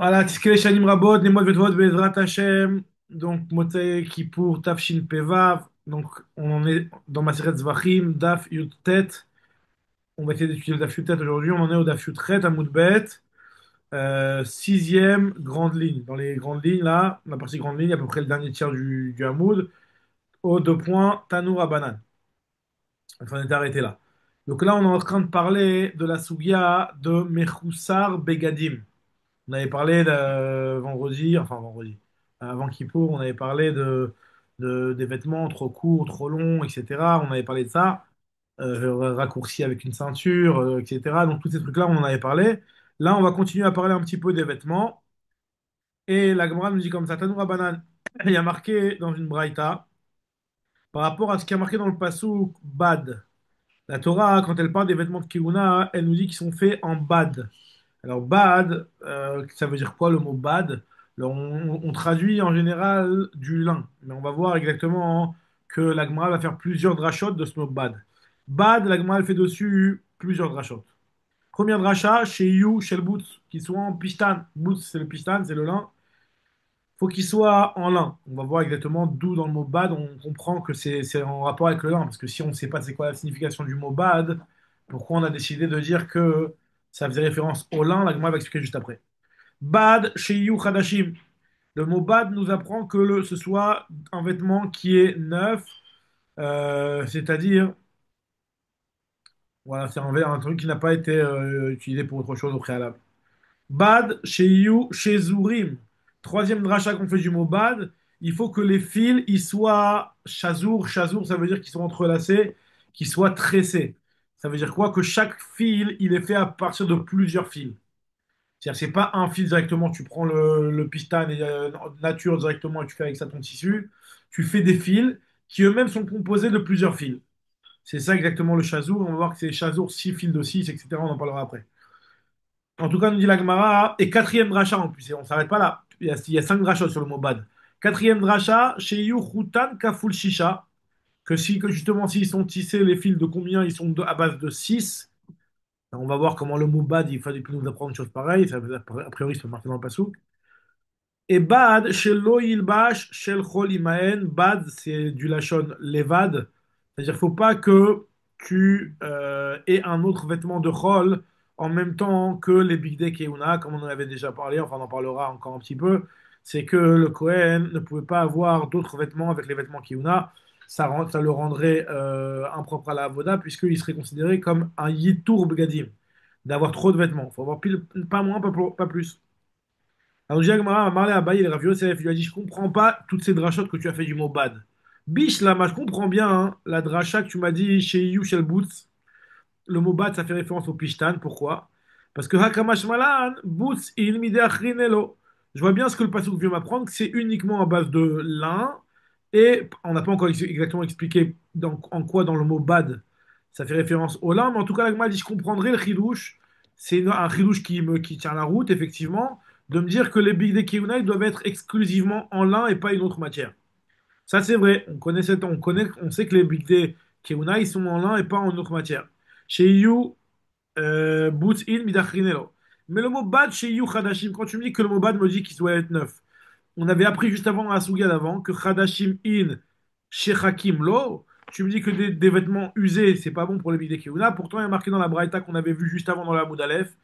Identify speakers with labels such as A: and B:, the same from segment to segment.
A: Voilà, Tiskele Shanim Rabot, Nemot Vetvot, Bezrat Hashem, donc Motzei Kippour, Tafshin Pevav, donc on en est dans Maseret Zvachim, Daf Yud Tet, on va essayer d'étudier le Daf Yud Tet aujourd'hui, on en est au Daf Yud Tet, Amoud Bet, sixième grande ligne. Dans les grandes lignes, là, la partie grande ligne, à peu près le dernier tiers du Hamoud, au deux points, Tanour Abanan. On s'en est arrêté là. Donc là, on est en train de parler de la Sugia de Mechoussar Begadim. On avait parlé vendredi, enfin vendredi, avant Kippour, on avait parlé des vêtements trop courts, trop longs, etc. On avait parlé de ça, raccourcis avec une ceinture, etc. Donc tous ces trucs-là, on en avait parlé. Là, on va continuer à parler un petit peu des vêtements. Et la Gemara nous dit comme ça, Tanoura Banane, il y a marqué dans une braïta, par rapport à ce qui a marqué dans le passouk Bad. La Torah, quand elle parle des vêtements de Kehuna, elle nous dit qu'ils sont faits en bad. Alors, bad, ça veut dire quoi le mot bad? Alors, on traduit en général du lin, mais on va voir exactement que la Gemara va faire plusieurs drachot de ce mot bad. Bad, la Gemara elle fait dessus plusieurs drachot. Première dracha, chez You, chez le Boots, qui soit en pistan. Boots, c'est le pistan, c'est le lin. Faut qu'il soit en lin. On va voir exactement d'où dans le mot bad on comprend que c'est en rapport avec le lin. Parce que si on ne sait pas c'est quoi la signification du mot bad, pourquoi on a décidé de dire que ça faisait référence au lin, la Gemara va expliquer juste après. Bad chez You Hadashim. Le mot bad nous apprend que ce soit un vêtement qui est neuf, c'est-à-dire, voilà, c'est un truc qui n'a pas été utilisé pour autre chose au préalable. Bad, chez You, chez Zourim. Troisième dracha qu'on fait du mot bad, il faut que les fils ils soient chazour. Chazour, ça veut dire qu'ils soient entrelacés, qu'ils soient tressés. Ça veut dire quoi? Que chaque fil, il est fait à partir de plusieurs fils. C'est-à-dire, c'est pas un fil directement, tu prends le pistan et nature directement et tu fais avec ça ton tissu. Tu fais des fils qui eux-mêmes sont composés de plusieurs fils. C'est ça exactement le chazour. On va voir que c'est chazour, 6 fils de 6, etc. On en parlera après. En tout cas, nous dit la Gemara, et quatrième dracha en plus, et on s'arrête pas là. Il y a 5 drachas sur le mot bad. Quatrième dracha, chez Yuchutan Kaful Shisha, que justement, s'ils sont tissés, les fils de combien ils sont à base de 6. On va voir comment le mot bad, il peut nous apprendre une chose pareille. Ça, a priori, c'est marqué dans le passouk. Et bad, chez Loïlbash, chez Chol Imaen, bad, c'est du lachon levad. C'est-à-dire, faut pas que tu aies un autre vêtement de chol en même temps que les bigdei keuna, comme on en avait déjà parlé, enfin on en parlera encore un petit peu. C'est que le Kohen ne pouvait pas avoir d'autres vêtements avec les vêtements keuna. Ça le rendrait impropre à la avoda, puisqu'il serait considéré comme un yitour begadim, d'avoir trop de vêtements. Il faut avoir pile, pas moins, pas plus. Alors, Jagmara a parlé à Baye, le Rav Yosef, il lui a dit, je comprends pas toutes ces drachotes que tu as fait du mot bad. Biche, là, moi, je comprends bien hein, la dracha que tu m'as dit chez You Shel Boots. Le mot bad, ça fait référence au pishtan. Pourquoi? Parce que Hakamash Malan, Boots, il midachrinelo. Je vois bien ce que le passouk vient m'apprendre, que c'est uniquement à base de lin. Et on n'a pas encore exactement expliqué en quoi dans le mot bad ça fait référence au lin. Mais en tout cas, la Gemara dit, je comprendrai le chidouche. C'est un chidouche qui tient la route, effectivement, de me dire que les Big Day Kehuna, doivent être exclusivement en lin et pas une autre matière. Ça, c'est vrai. On sait que les Big Day Kehuna, ils sont en lin et pas en autre matière. Chez You, Boots in Midachrinelo. Mais le mot bad chez You Hadashim, quand tu me dis que le mot bad me dit qu'il doit être neuf, on avait appris juste avant dans la Souga d'avant que Hadashim in chez Hakim lo. Tu me dis que des vêtements usés, c'est pas bon pour les Big Day Kehuna. Pourtant, il y a marqué dans la Braïta qu'on avait vu juste avant dans la Moudalef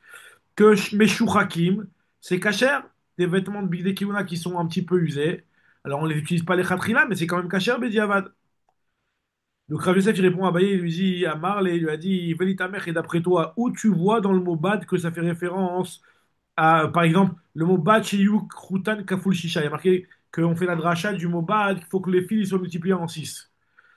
A: que Meshu Hakim, c'est kasher. Des vêtements de Big Day Kehuna qui sont un petit peu usés. Alors, on les utilise pas les khatrila, mais c'est quand même kasher, Bediavad. Donc Rav Yosef, il répond à Abaye, il lui dit, à Marle, il lui a dit, Veli ta mère, et d'après toi, où tu vois dans le mot bad que ça fait référence à, par exemple, le mot bad chez Yuk, Khutan, Kaful, Shisha. Il y a marqué qu'on fait la dracha du mot bad, qu'il faut que les fils ils soient multipliés en 6.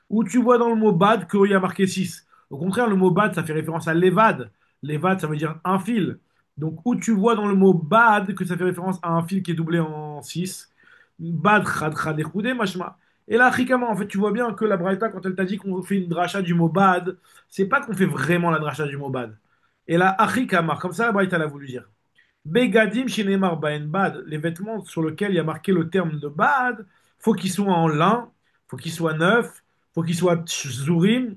A: Où tu vois dans le mot bad qu'il y a marqué 6. Au contraire, le mot bad, ça fait référence à levad. Levad, ça veut dire un fil. Donc, où tu vois dans le mot bad que ça fait référence à un fil qui est doublé en 6. Bad, chad, chad, echoudé, machma. Et là, Rikama, en fait, tu vois bien que la Braïta, quand elle t'a dit qu'on fait une dracha du mot bad, c'est pas qu'on fait vraiment la dracha du mot bad. Et là, Achikama, comme ça, la Braïta l'a voulu dire. Begadim shinemar baen bad, les vêtements sur lesquels il y a marqué le terme de bad, faut qu'ils soient en lin, faut qu'ils soient neufs, faut qu'ils soient zourim,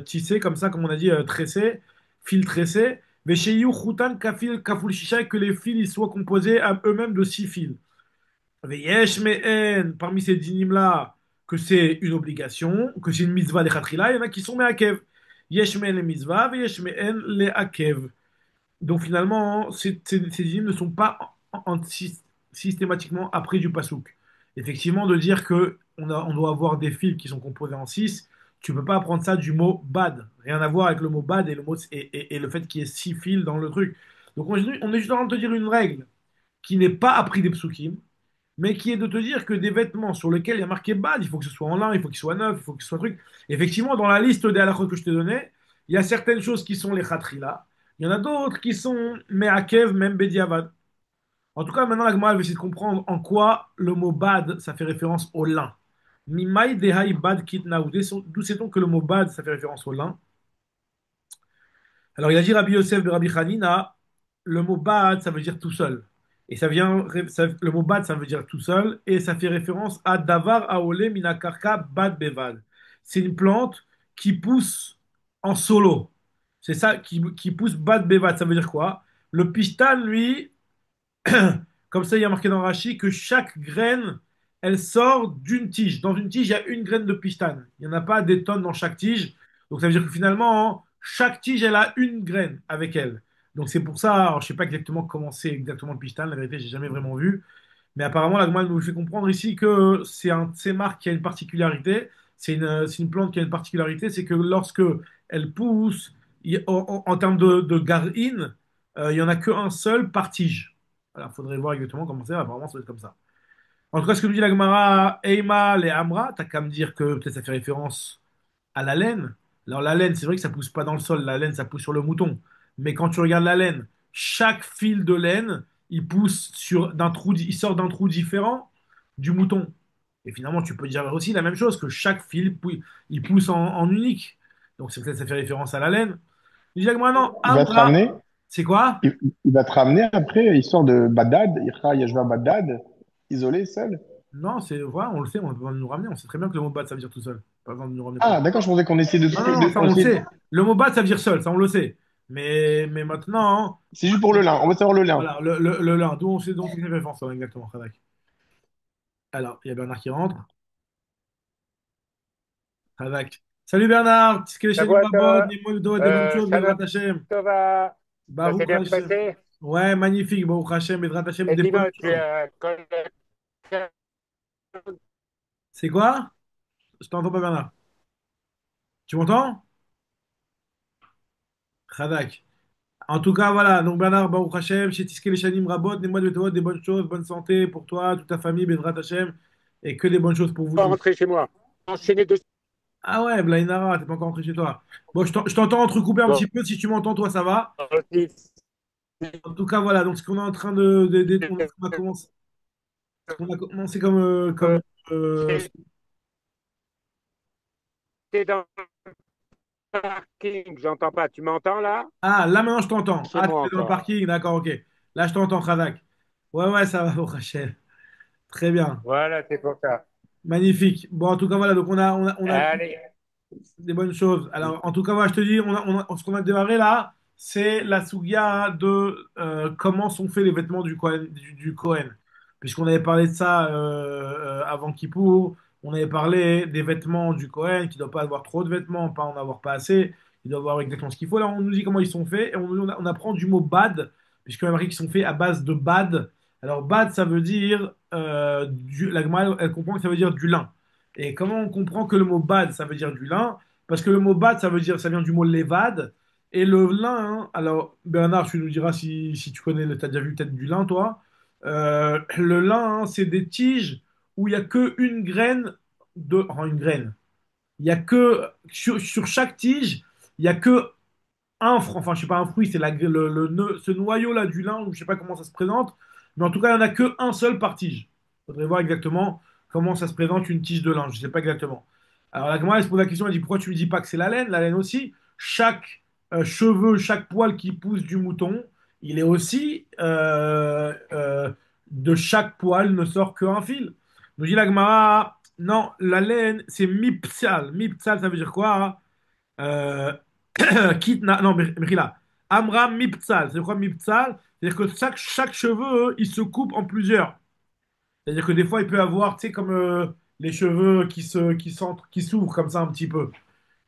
A: tissés comme ça, comme on a dit, tressés, fil tressé, Vesheyu chutan kafil kaful shisha, que les fils ils soient composés à eux-mêmes de 6 fils. Veyesh me'en, parmi ces dinim-là, que c'est une obligation, que c'est une mitzvah de khatrila, il y en a qui sont me'akev. Yesh me'en les mitzvah, veyesh me'en les akev. Donc finalement, ces dynimes ne sont pas systématiquement après du pasouk. Effectivement, de dire que on doit avoir des fils qui sont composés en 6, tu peux pas apprendre ça du mot bad. Rien à voir avec le mot bad et et le fait qu'il y ait 6 fils dans le truc. Donc on est juste en train de te dire une règle qui n'est pas appris des psukim, mais qui est de te dire que des vêtements sur lesquels il y a marqué bad, il faut que ce soit en lin, il faut qu'il soit neuf, il faut que ce soit truc. Effectivement, dans la liste des halakhot que je te donnais, il y a certaines choses qui sont les khatrila, il y en a d'autres qui sont me'akev, même bediavad. En tout cas, maintenant, la Gemara elle va essayer de comprendre en quoi le mot bad, ça fait référence au lin. Mimai dehai bad kitna, d'où sait-on que le mot bad, ça fait référence au lin? Alors, il a dit Rabbi Yosef de Rabbi Hanina, le mot bad, ça veut dire tout seul. Et le mot bad, ça veut dire tout seul, et ça fait référence à Davar Aole Minakarka Bad Bevad. C'est une plante qui pousse en solo. C'est ça qui pousse Bad Bevad. Ça veut dire quoi? Le pistan, lui, comme ça, il y a marqué dans Rashi que chaque graine, elle sort d'une tige. Dans une tige, il y a une graine de pistane. Il n'y en a pas des tonnes dans chaque tige. Donc ça veut dire que finalement, chaque tige, elle a une graine avec elle. Donc c'est pour ça, alors, je ne sais pas exactement comment c'est exactement le pistane, la vérité, j'ai jamais vraiment vu. Mais apparemment, la Gemara nous fait comprendre ici que c'est un tsémar qui a une particularité. C'est une plante qui a une particularité, c'est que lorsque elle pousse, en termes de garine, il n'y en a qu'un seul par tige. Alors, il faudrait voir exactement comment c'est. Apparemment, ça doit être comme ça. En tout cas, ce que nous dit la Gemara, Eima et Amra, t'as qu'à me dire que peut-être ça fait référence à la laine. Alors, la laine, c'est vrai que ça pousse pas dans le sol. La laine, ça pousse sur le mouton. Mais quand tu regardes la laine, chaque fil de laine, il pousse il sort d'un trou différent du mouton. Et finalement, tu peux dire aussi la même chose, que chaque fil, il pousse en unique. Donc, c'est peut-être ça fait référence à la laine. Il dit la Gemara, non,
B: Il va te
A: Amra,
B: ramener,
A: c'est quoi?
B: il va te ramener après, histoire de Badad, Ira Yashva Badad, isolé, seul.
A: Non, voilà, on le sait, on a pas besoin de nous ramener. On sait très bien que le mot bat, ça veut dire tout seul. Pas besoin de nous ramener pour
B: Ah,
A: ça.
B: d'accord, je pensais qu'on essayait de
A: Non,
B: trouver,
A: non, non, ça
B: on
A: on le
B: essayait
A: sait. Le mot bat, ça veut dire seul, ça on le sait. Mais maintenant,
B: c'est juste pour le lin, on va savoir le lin.
A: voilà, le lin, d'où on sait les références, ça, exactement, Khadak. Alors, il y a Bernard qui rentre. Khadak. Salut Bernard, Tiskelechen Babod,
C: Shavua
A: des bonnes choses, Bezrat
C: Shana
A: Hashem.
C: Tova, ça s'est
A: Baruch
C: bien
A: Hashem.
C: passé.
A: Ouais, magnifique, Baruch Hashem, Bezrat Hashem,
C: Et
A: des bonnes
C: dis-moi, tu
A: choses.
C: as
A: C'est quoi? Je t'entends pas, Bernard. Tu m'entends? Khadak. En tout cas, voilà. Donc, Bernard, Baruch Hashem, chez Tiskel et Shanim Rabot, des des bonnes choses, bonne santé pour toi, toute ta famille, Bezrat Hashem, et que des bonnes choses pour vous
C: pas
A: tous.
C: rentrer chez moi. Enchaîner deux
A: Ah ouais, Blainara, t'es pas encore rentré chez toi. Bon, je t'entends entrecouper un petit
C: bon,
A: peu. Si tu m'entends, toi, ça va.
C: si
A: En tout cas, voilà. Donc, ce qu'on est en train on a commencé, ce qu'on a commencé euh,
C: t'es dans le parking, j'entends pas. Tu m'entends là?
A: ah, là, maintenant, je t'entends.
C: Chez
A: Ah, tu
C: moi
A: es dans le
C: encore.
A: parking. D'accord, ok. Là, je t'entends, Khadak. Ouais, ouais, ça va, Baruch Hashem. Très bien.
C: Voilà, c'est pour ça.
A: Magnifique. Bon, en tout cas, voilà. Donc, on a
C: Allez,
A: des bonnes choses. Alors, en tout cas, voilà, je te dis, ce qu'on a démarré là, c'est la sougia de comment sont faits les vêtements du Kohen. Puisqu'on avait parlé de ça avant Kippour, on avait parlé des vêtements du Kohen, qui ne doit pas avoir trop de vêtements, pas en avoir pas assez, il doit avoir exactement ce qu'il faut. Là, on nous dit comment ils sont faits, et on apprend du mot bad, puisqu'on a marqué qu'ils sont faits à base de bad. Alors, bad, ça veut dire, la Gemara, elle comprend que ça veut dire du lin. Et comment on comprend que le mot bad, ça veut dire du lin? Parce que le mot bad, ça vient du mot levad. Et le lin, hein, alors Bernard, tu nous diras si tu connais, tu as déjà vu peut-être du lin, toi. Le lin, hein, c'est des tiges où il n'y a que une graine enfin, une graine. Il y a que, sur chaque tige, il y a que enfin, je sais pas, un fruit, c'est ce noyau-là du lin, je sais pas comment ça se présente, mais en tout cas, il n'y en a que un seul par tige. Il faudrait voir exactement comment ça se présente une tige de lin, je sais pas exactement. Alors, la grand elle se pose la question, elle dit, pourquoi tu me dis pas que c'est la laine? La laine aussi, chaque cheveu, chaque poil qui pousse du mouton, il est aussi, de chaque poil ne sort qu'un fil. Nous dit la Gemara, non, la laine, c'est mipsal. Mipsal, ça veut dire quoi? Hein? Kitna, non, Mechila. Amram Miptsal. C'est quoi Miptsal? C'est-à-dire que chaque cheveu, il se coupe en plusieurs. C'est-à-dire que des fois, il peut avoir, tu sais, comme les cheveux qui s'ouvrent comme ça un petit peu.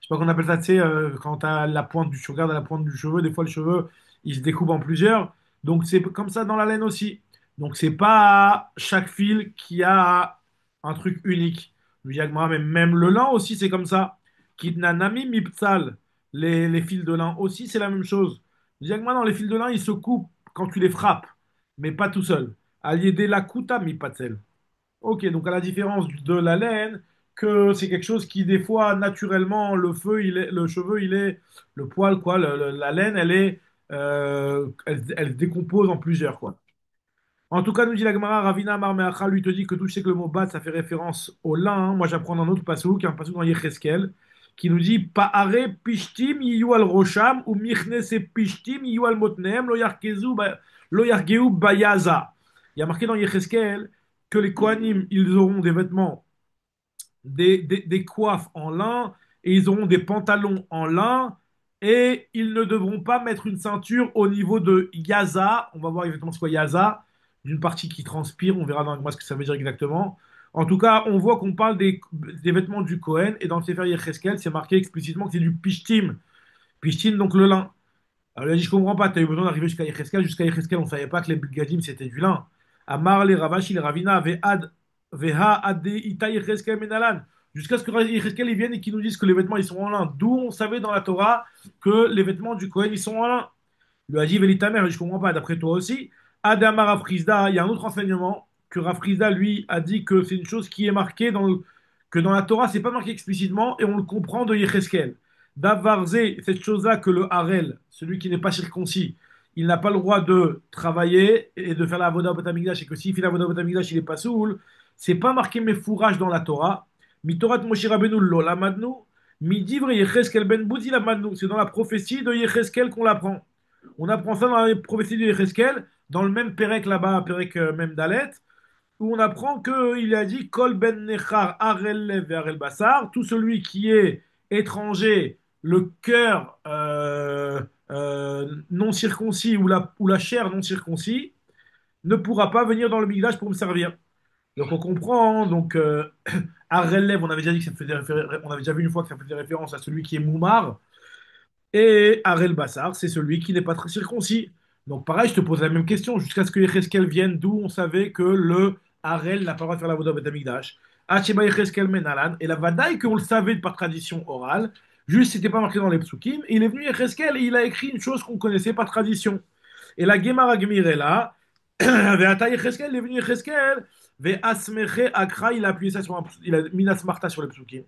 A: Je sais pas qu'on appelle ça, tu sais, quand t'as la pointe tu regardes à la pointe du cheveu, des fois le cheveu, il se découpe en plusieurs. Donc c'est comme ça dans la laine aussi. Donc c'est pas chaque fil qui a un truc unique. Le diagramme, même le lin aussi, c'est comme ça. Kitnanami mipsal. Les fils de lin aussi, c'est la même chose. Le diagramme, dans les fils de lin, ils se coupent quand tu les frappes, mais pas tout seul. Aliédé la kuta mipatzel. Ok, donc à la différence de la laine, que c'est quelque chose qui, des fois, naturellement, le feu, le cheveu, le poil, quoi, la laine, elle se décompose en plusieurs, quoi. En tout cas, nous dit la Gemara, Ravina Marmeacha, lui te dit que tout je sais que le mot bat, ça fait référence au lin, hein. Moi, j'apprends dans un autre pasouk, un pasouk dans Yecheskel, qui nous dit Pa'are pishtim yiyu al rosham, ou michnese pishtim yiyu al motneem, lo yargeu bayaza. Il y a marqué dans Yecheskel que les Kohanim, ils auront des vêtements, des coiffes en lin, et ils auront des pantalons en lin, et ils ne devront pas mettre une ceinture au niveau de Yaza. On va voir exactement ce qu'est Yaza, d'une partie qui transpire, on verra dans moi ce que ça veut dire exactement. En tout cas, on voit qu'on parle des vêtements du Kohen, et dans le Sefer Yecheskel, c'est marqué explicitement que c'est du pishtim. Pishtim, donc le lin. Alors il a dit, je comprends pas, tu as eu besoin d'arriver jusqu'à Yecheskel. Jusqu'à Yecheskel, on ne savait pas que les Gadim, c'était du lin. Amar les Ravashi, les Ravina, Veha, Ade, Ita, Yecheskel, Menalan. Jusqu'à ce que Yecheskel ils viennent et qu'ils nous disent que les vêtements, ils sont en lin. D'où on savait dans la Torah que les vêtements du Kohen, ils sont en lin. Il lui a dit, Velitamer, je comprends pas, d'après toi aussi. Adama Rafrizda, il y a un autre enseignement que Rafrizda, lui, a dit que c'est une chose qui est marquée que dans la Torah, c'est pas marqué explicitement et on le comprend de Yecheskel. Davarze, cette chose-là que le Harel, celui qui n'est pas circoncis, il n'a pas le droit de travailler et de faire la Avoda Botamigdash et que s'il fait la Avoda Botamigdash, il est pas soul. C'est pas marqué mes fourrages dans la Torah. Mitorat Moshe Rabbeinu lo lamadnu, midivre Yecheskel ben Bouti lamadnu. C'est dans la prophétie de Yecheskel qu'on l'apprend. On apprend ça dans les prophéties de Yecheskel, dans le même Pérec là-bas, Pérec même Dalet, où on apprend qu'il a dit Kol ben nechar arel lev et arel basar, tout celui qui est étranger, le cœur non circoncis ou la chair non circoncis, ne pourra pas venir dans le Migdash pour me servir. Donc on comprend, donc arel lev, on avait déjà dit que ça faisait on avait déjà vu une fois que ça faisait référence à celui qui est moumar, et Arel Bassar, c'est celui qui n'est pas très circoncis. Donc pareil, je te pose la même question, jusqu'à ce que Yecheskel vienne, d'où on savait que le Harel n'a pas le droit de faire la Voda Betamikdash. Hacheba Yecheskel Menalan, et la Vadaï qu'on le savait par tradition orale, juste c'était pas marqué dans les psukim, et il est venu Yecheskel et il a écrit une chose qu'on connaissait par tradition. Et la Gemara Gemirela, Ve'ata Yecheskel, il est venu Yecheskel, Ve'asmeche Akra, il a appuyé ça il a mis la smarta sur les psukim.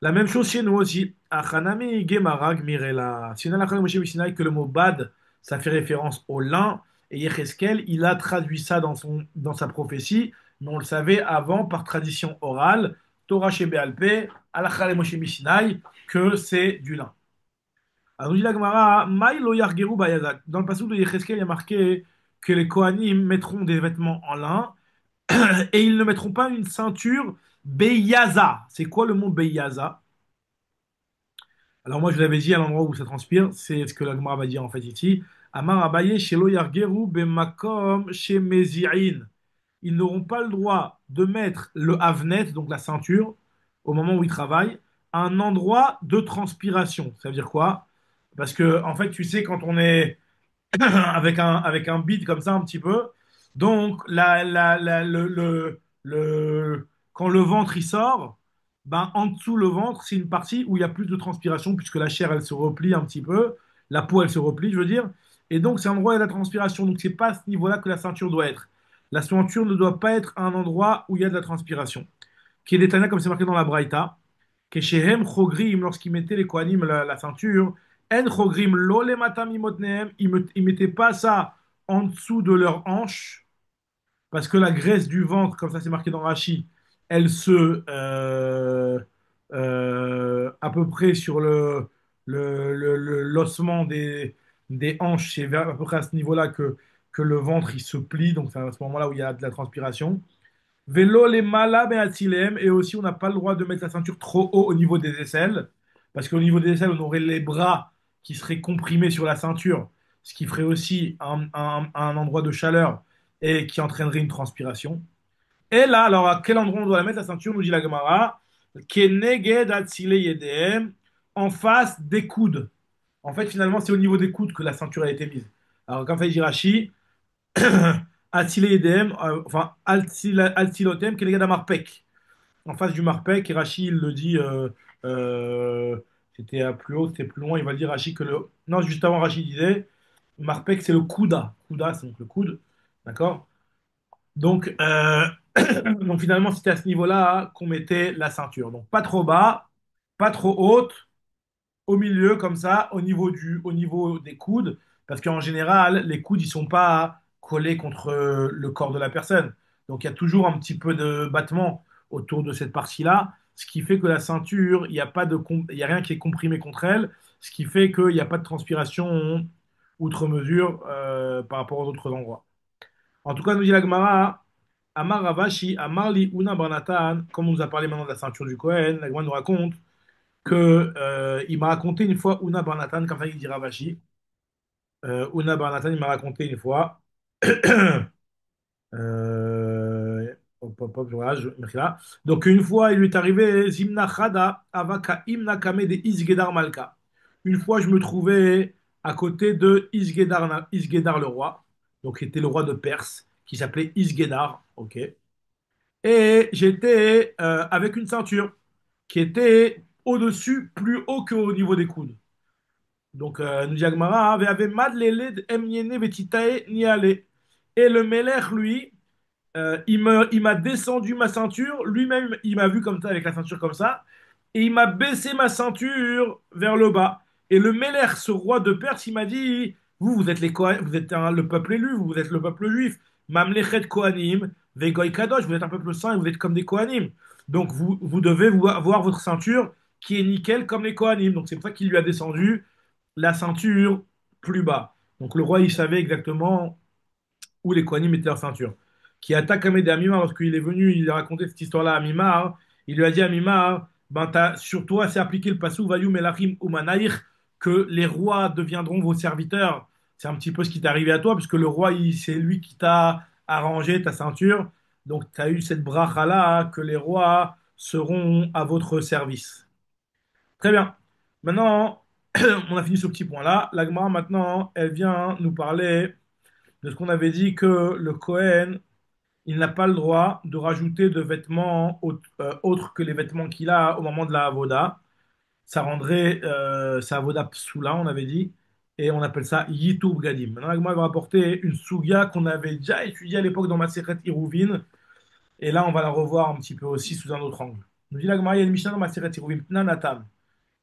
A: La même chose chez nous aussi. Achanami Gemarag Mirela. Sinon, la Moshe Mishinaï, que le mot bad, ça fait référence au lin. Et Yecheskel, il a traduit ça dans sa prophétie, mais on le savait avant par tradition orale, Torah chez Béalpé, Alachal et Moshe Mishinaï, que c'est du lin. Alors, nous dit la Gemara, Maï lo yargeru bayazak. Dans le passage de Yecheskel, il y a marqué que les Kohanim mettront des vêtements en lin et ils ne mettront pas une ceinture Beyaza. C'est quoi le mot Beyaza? Alors moi, je l'avais dit à l'endroit où ça transpire, c'est ce que la Gemara va dire en fait ici. Amar Abaye, Shelo Yargeru Bemakom Shemezi'in. Ils n'auront pas le droit de mettre le havnet, donc la ceinture, au moment où ils travaillent, à un endroit de transpiration. Ça veut dire quoi? Parce que, en fait, tu sais, quand on est avec un bide comme ça un petit peu. Donc, quand le ventre il sort, ben, en dessous le ventre, c'est une partie où il y a plus de transpiration puisque la chair elle se replie un petit peu, la peau elle se replie, je veux dire. Et donc, c'est un endroit où il y a de la transpiration. Donc, c'est pas à ce niveau-là que la ceinture doit être. La ceinture ne doit pas être à un endroit où il y a de la transpiration. Qui est détaillé comme c'est marqué dans la Braïta. Keshehem chogrim, lorsqu'ils mettaient les Kohanim la ceinture, en chogrim lo le matam imotnehem, ils mettaient pas ça en dessous de leur hanche, parce que la graisse du ventre, comme ça c'est marqué dans Rashi, elle se à peu près sur l'ossement des hanches, c'est à peu près à ce niveau-là que le ventre il se plie, donc c'est à ce moment-là où il y a de la transpiration. Vélo les malades et atilem, et aussi on n'a pas le droit de mettre la ceinture trop haut au niveau des aisselles, parce qu'au niveau des aisselles on aurait les bras qui serait comprimé sur la ceinture, ce qui ferait aussi un endroit de chaleur et qui entraînerait une transpiration. Et là, alors à quel endroit on doit la mettre, la ceinture, nous dit la Gemara, Keneged Atzile Yedem, en face des coudes. En fait, finalement, c'est au niveau des coudes que la ceinture a été mise. Alors, quand fait Jirachi, Atzile Yedem, enfin, Altzilotem, Keneged Amarpek. En face du Marpek, et Rachi, il le dit, euh, c'était à plus haut, c'était plus loin, il va le dire Rachi que le. Non, juste avant, Rachi disait, Marpek, c'est le Kouda. Kouda, c'est donc le coude. D'accord? Donc, donc finalement, c'était à ce niveau-là qu'on mettait la ceinture. Donc pas trop bas, pas trop haute, au milieu comme ça, au niveau des coudes, parce qu'en général, les coudes ils sont pas collés contre le corps de la personne. Donc il y a toujours un petit peu de battement autour de cette partie-là, ce qui fait que la ceinture, il n'y a pas il y a rien qui est comprimé contre elle, ce qui fait qu'il n'y a pas de transpiration outre mesure par rapport aux autres endroits. En tout cas, nous dit la Gemara, Amar Ravashi, Amar li Una Barnatan, comme on nous a parlé maintenant de la ceinture du Kohen, la Gemara nous raconte que il m'a raconté une fois Una Barnatan, comme ça il dit Ravashi. Una Barnatan, il m'a raconté une fois. Hop, hop, hop, voilà, Mechila. Donc une fois, il lui est arrivé Zimna Chada Avaka Imna Kame de Isgedar Malka. Une fois, je me trouvais à côté de Isgedar le roi, donc qui était le roi de Perse, qui s'appelait Isgedar. Ok. Et j'étais avec une ceinture qui était au-dessus, plus haut qu'au niveau des coudes. Donc, nous dit Agmara, avait mad leled emyene vetitae ni ale. Et le Melech, lui, il m'a descendu ma ceinture, lui-même, il m'a vu comme ça, avec la ceinture comme ça, et il m'a baissé ma ceinture vers le bas. Et le Méler, ce roi de Perse, il m'a dit, vous êtes vous êtes le peuple élu, vous êtes le peuple juif, Mamlechet Kohanim, Vegoy Kadosh, vous êtes un peuple saint et vous êtes comme des Kohanim. Donc vous devez avoir votre ceinture qui est nickel comme les Kohanim. Donc c'est pour ça qu'il lui a descendu la ceinture plus bas. Donc le roi, il savait exactement où les Kohanim mettaient leur ceinture. Qui attaque Ahmed à Mimar lorsqu'il est venu, il a raconté cette histoire-là à Mimar. Il lui a dit à Mimar, ben, sur toi, c'est appliqué le passou Vayou Melachim Umanaïr, que les rois deviendront vos serviteurs. C'est un petit peu ce qui t'est arrivé à toi, puisque le roi, c'est lui qui t'a arrangé ta ceinture. Donc, tu as eu cette bracha-là, que les rois seront à votre service. Très bien. Maintenant, on a fini ce petit point-là. L'Agma, maintenant, elle vient nous parler de ce qu'on avait dit que le Kohen, il n'a pas le droit de rajouter de vêtements autres que les vêtements qu'il a au moment de la avoda. Ça rendrait sa avoda psoula, on avait dit, et on appelle ça yitur gadim. Maintenant, la Gemara va rapporter une sougia qu'on avait déjà étudiée à l'époque dans Maseret Iruvin, et là, on va la revoir un petit peu aussi sous un autre angle. Nous dit la Gemara, il y a une Mishnah dans Maseret Iruvin, Tnanatam.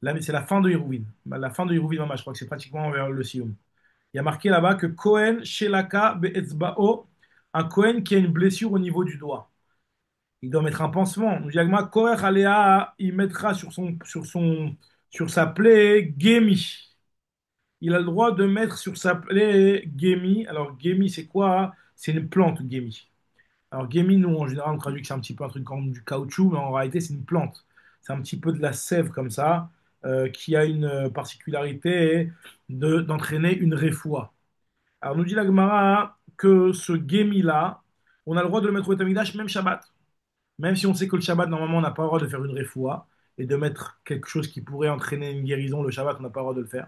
A: Là, c'est la fin de Iruvin. La fin de Iruvin, je crois que c'est pratiquement vers le Sioum. Il y a marqué là-bas que Cohen, Shelaka, Be'etzba'o, un Cohen qui a une blessure au niveau du doigt. Il doit mettre un pansement. Nous dit Agma, Koher Alea, il mettra sur sa plaie Gemi. Il a le droit de mettre sur sa plaie Gemi. Alors, Gemi, c'est quoi? C'est une plante, Gemi. Alors, Gemi, nous, en général, on traduit que c'est un petit peu un truc comme du caoutchouc, mais en réalité, c'est une plante. C'est un petit peu de la sève comme ça, qui a une particularité d'entraîner une réfoua. Alors, nous dit la Gemara que ce Gemi-là, on a le droit de le mettre au Tamikdash même Shabbat. Même si on sait que le Shabbat, normalement, on n'a pas le droit de faire une refoua et de mettre quelque chose qui pourrait entraîner une guérison, le Shabbat, on n'a pas le droit de le faire.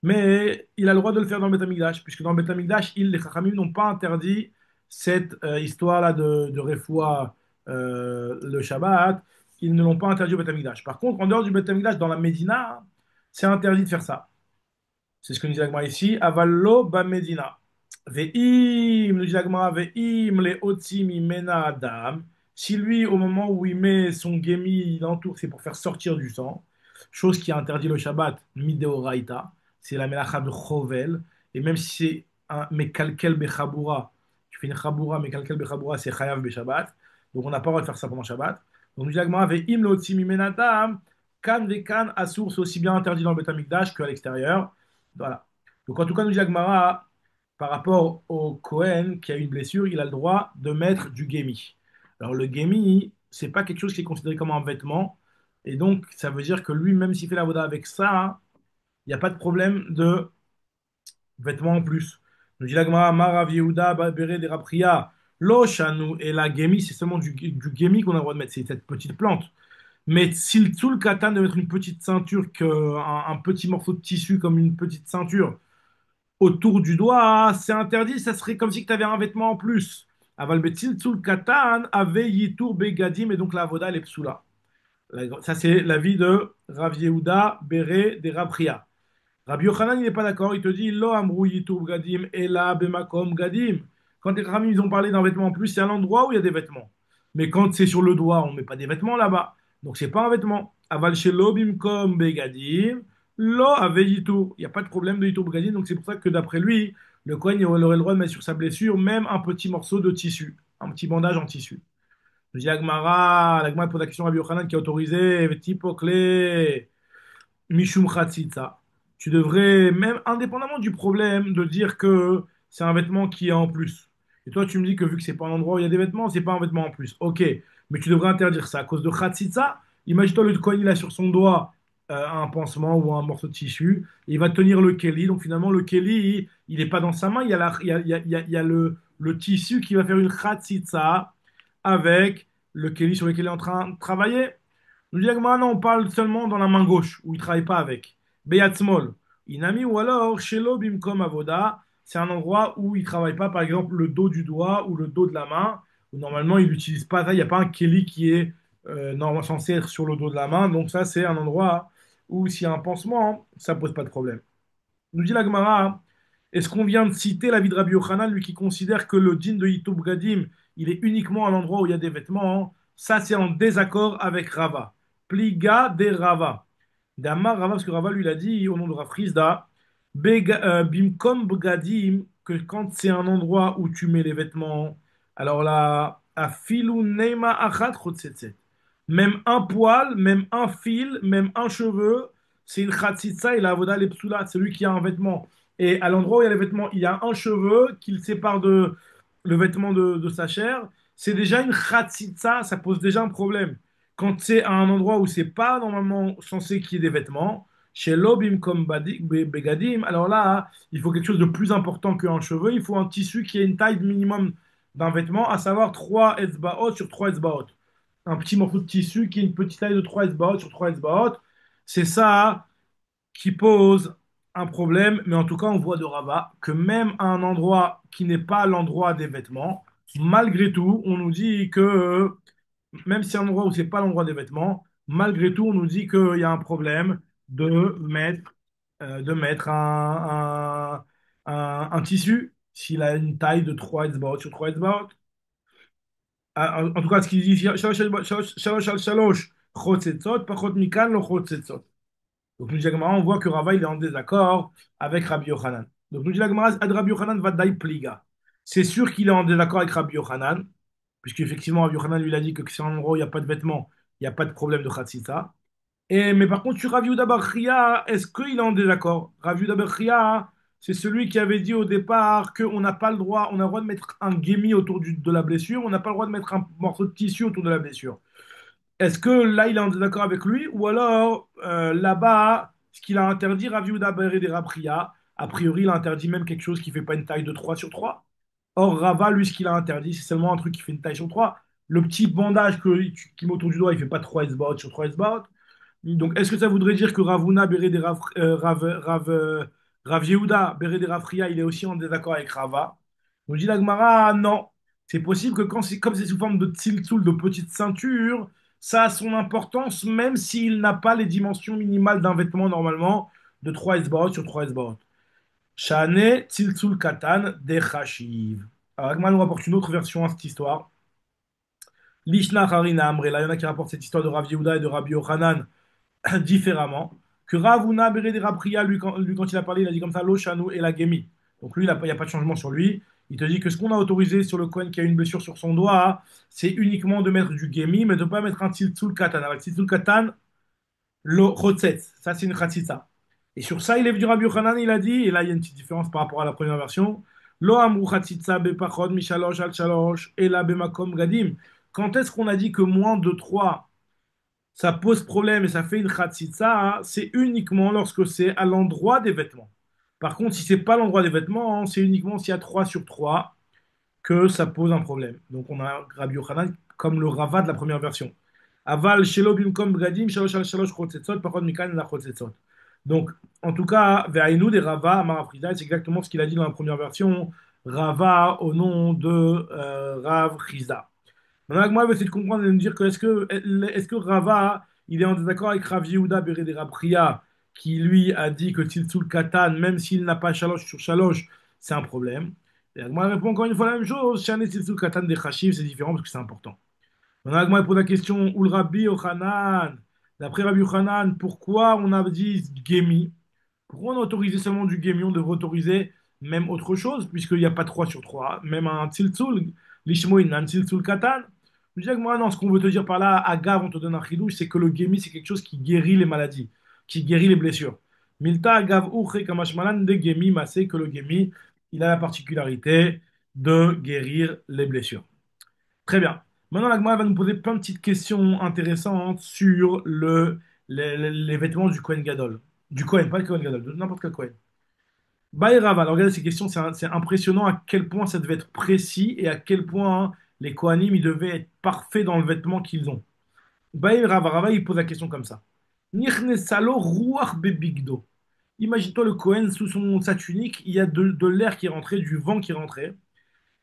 A: Mais il a le droit de le faire dans le Beth Amikdash, puisque dans le Beth Amikdash, les Chachamim n'ont pas interdit cette histoire-là de refoua le Shabbat. Ils ne l'ont pas interdit au Beth Amikdash. Par contre, en dehors du Beth Amikdash, dans la Médina, c'est interdit de faire ça. C'est ce que nous dit l'Agma ici. Avallo ba Medina. Ve'im, nous dit l'Agma, ve'im le otzi mimena adam. Si lui, au moment où il met son gémi, il entoure, c'est pour faire sortir du sang, chose qui a interdit le Shabbat, mideoraita, c'est la melacha de chovel, et même si c'est un mekalkel bechabura, tu fais une chabura, mekalkel bechabura, c'est chayav Shabbat, donc on n'a pas le droit de faire ça pendant Shabbat. Donc nous dit l'Agma, ve'im le otzi mimena adam, kan ve'kan asur, c'est aussi bien interdit dans le Beth Amikdash qu'à l'extérieur. Voilà. Donc en tout cas, nous dit Agmara, par rapport au Cohen qui a une blessure, il a le droit de mettre du gémi. Alors le gémi, c'est pas quelque chose qui est considéré comme un vêtement, et donc ça veut dire que lui, même s'il fait la voda avec ça, il n'y a pas de problème de vêtements en plus. Nous dit la Gemara, Marav Yehuda, Beret des Rapria, Lo Shanu et la Gemi, c'est seulement du Gemi qu'on a le droit de mettre, c'est cette petite plante. Mais s'il tout le katan de mettre une petite ceinture, un petit morceau de tissu comme une petite ceinture autour du doigt, c'est interdit, ça serait comme si tu avais un vêtement en plus. Aval betzil tzul katan ave yitur begadim et donc la avoda elle est psoula. Ça c'est l'avis de Rav Yehuda Beret des Rapria. Rabbi Yochanan, il n'est pas d'accord. Il te dit Lo amrou yitur gadim ela bemakom gadim. Quand les Ramim, ils ont parlé d'un vêtement en plus, c'est un endroit où il y a des vêtements. Mais quand c'est sur le doigt, on ne met pas des vêtements là-bas. Donc c'est pas un vêtement. Aval shelo bimkom begadim. Lo ave yitur. Il n'y a pas de problème de yitur begadim. Donc c'est pour ça que d'après lui, le Kohen il aurait le droit de mettre sur sa blessure même un petit morceau de tissu. Un petit bandage en tissu. Je dis Agmara, l'Agmara pose la question à Rabbi Yochanan qui a autorisé, tipo clé. Mishum Chatzitza. Tu devrais, même indépendamment du problème, de dire que c'est un vêtement qui est en plus. Et toi, tu me dis que vu que c'est pas un endroit où il y a des vêtements, c'est pas un vêtement en plus. Ok, mais tu devrais interdire ça à cause de Chatzitza. Imagine-toi le Kohen, il a sur son doigt un pansement ou un morceau de tissu. Et il va tenir le Keli. Donc finalement, le Keli, il n'est pas dans sa main. Il y a, il y a le tissu qui va faire une Chatzitza avec le Keli sur lequel il est en train de travailler. Nous dit Agmara, non, on parle seulement dans la main gauche, où il ne travaille pas avec. Beyat small. Inami ou alors Shelo Bimkom Avoda, c'est un endroit où il ne travaille pas, par exemple, le dos du doigt ou le dos de la main, où normalement il n'utilise pas ça. Il n'y a pas un Kelly qui est normalement censé être sur le dos de la main. Donc ça, c'est un endroit où s'il y a un pansement, ça ne pose pas de problème. Nous dit la Gemara, est-ce qu'on vient de citer l'avis de Rabbi Yochanan, lui qui considère que le djinn de Yitoub Gadim, il est uniquement à l'endroit où il y a des vêtements, hein. Ça, c'est en désaccord avec Rava. Pliga de Rava. D'Amar Rava, parce que Rava, lui, il a dit, au nom de Rafrizda, Bimkom Bgadim, que quand c'est un endroit où tu mets les vêtements, alors là, Afilu Neima Achat Chotzetset. Même un poil, même un fil, même un cheveu, c'est une khatsitsa et la avoda lepsula, celui qui a un vêtement. Et à l'endroit où il y a les vêtements, il y a un cheveu qui le sépare de le vêtement de sa chair. C'est déjà une khatsitsa, ça pose déjà un problème. Quand c'est à un endroit où c'est pas normalement censé qu'il y ait des vêtements, chez l'obim comme begadim, alors là, il faut quelque chose de plus important qu'un cheveu. Il faut un tissu qui ait une taille minimum d'un vêtement, à savoir 3 etzbaot sur 3 etzbaot, un petit morceau de tissu qui est une petite taille de 3 S-Baot sur 3 S-Baot. C'est ça qui pose un problème, mais en tout cas, on voit de Rava que même à un endroit qui n'est pas l'endroit des vêtements, malgré tout, on nous dit que, même si c'est un endroit où c'est pas l'endroit des vêtements, malgré tout, on nous dit qu'il y a un problème de mettre un tissu s'il a une taille de 3 S-Baot sur 3 S-Baot. En tout cas, ce qu'il dit, shalosh chotzetzot, pachot mikan lo chotzetzot. Donc, nous dit la Gemara, on voit que Rava, il est en désaccord avec Rabbi Yochanan. Donc, nous dit la Gemara, Ad Rabbi Yochanan va daï pliga. C'est sûr qu'il est en désaccord avec Rabbi Yochanan, puisqu'effectivement, Rabbi Yochanan lui a dit que si en gros, il n'y a pas de vêtements, il n'y a pas de problème de chatzitza. Mais par contre, sur Rav Yehuda bar Chia, est-ce qu'il est en désaccord? Rav Yehuda bar Chia, c'est celui qui avait dit au départ qu'on n'a pas le droit, on a le droit de mettre un guémi autour de la blessure, on n'a pas le droit de mettre un morceau de tissu autour de la blessure. Est-ce que là, il est en désaccord avec lui? Ou alors, là-bas, ce qu'il a interdit, Rav Yehuda bar Chia, a priori, il a interdit même quelque chose qui ne fait pas une taille de 3 sur 3. Or, Rava, lui, ce qu'il a interdit, c'est seulement un truc qui fait une taille sur 3. Le petit bandage qui met autour du doigt, il ne fait pas 3 s sur 3 s. Donc, est-ce que ça voudrait dire que Ravuna, Béré des Rav Yehuda, Béré des Rafria, il est aussi en désaccord avec Rava? On dit l'Agmara, non. C'est possible que quand comme c'est sous forme de tsiltsoul, de petite ceinture, ça a son importance, même s'il n'a pas les dimensions minimales d'un vêtement normalement de 3 esbaot sur 3 esbaot. Shane tsiltsoul katan de chashiv. Alors, Agmara nous rapporte une autre version à cette histoire. Lishna Harina Amrela, il y en a qui rapportent cette histoire de Rav Yehuda et de Rabbi Yochanan différemment. Que Ravuna Bere de Rapria, quand il a parlé, il a dit comme ça, Loshanu et la Gemi. Donc lui, il n'y a pas de changement sur lui. Il te dit que ce qu'on a autorisé sur le Kohen qui a une blessure sur son doigt, c'est uniquement de mettre du Gemi, mais de ne pas mettre un Tziltzul Katan. Avec Tziltzul Katan, lo Chotzetz. Ça, c'est une Khatsitsa. Et sur ça, il est venu Rabbi Yochanan, il a dit, et là, il y a une petite différence par rapport à la première version, Lo Amru Khatsitsa Bepachod Mishalosh Al Shalosh, Ela Bemakom Gadim. Quand est-ce qu'on a dit que moins de 3 ça pose problème et ça fait une khatsitsa, hein, c'est uniquement lorsque c'est à l'endroit des vêtements. Par contre, si c'est pas l'endroit des vêtements, hein, c'est uniquement s'il y a 3 sur 3 que ça pose un problème. Donc on a Rabbi Yochanan comme le Rava de la première version. Aval shelo bimkom bgadim shalosh al shalosh chotzetzot pachot mikan la chotzetzot. Donc en tout cas, ve'ainu des Rava Amar Afrida, c'est exactement ce qu'il a dit dans la première version. Rava au nom de Rav Chizda. Maintenant, moi, je vais essayer de comprendre et de me dire que est-ce que Rava, il est en désaccord avec Rav Yehuda Bereder Abria, qui lui a dit que Tziltzul Katan, même s'il n'a pas Shalosh sur Shalosh, c'est un problème. Et moi, je réponds encore une fois la même chose. Shane Tziltzul Katan des Chashiv, c'est différent parce que c'est important. Maintenant, moi, il pose la question, Ul Rabbi Yochanan, d'après Rabbi Yochanan, pourquoi on a dit Gemi? Pourquoi on a autorisé seulement du Gemi? On devrait autoriser même autre chose, puisqu'il n'y a pas 3 sur 3. Même un Tziltzul, Lishmoin, un Tziltzul Katan. Je dis que moi, non, ce qu'on veut te dire par là, Agav, on te donne un chidouche, c'est que le Gemi, c'est quelque chose qui guérit les maladies, qui guérit les blessures. Milta Agav Uche Kamashmalan de Gemi, c'est que le Gemi, il a la particularité de guérir les blessures. Très bien. Maintenant, la Gemara va nous poser plein de petites questions intéressantes sur les vêtements du Kohen Gadol. Du Kohen, pas le Kohen Gadol, de n'importe quel Kohen. Baïrava, alors regardez ces questions, c'est impressionnant à quel point ça devait être précis et à quel point hein, les Kohanim, ils devaient être parfaits dans le vêtement qu'ils ont. Baïrava, Rava, il pose la question comme ça. Nichnesalo ruach bebigdo. Imagine-toi le Kohen, sous sa tunique, il y a de l'air qui est rentré, du vent qui est rentré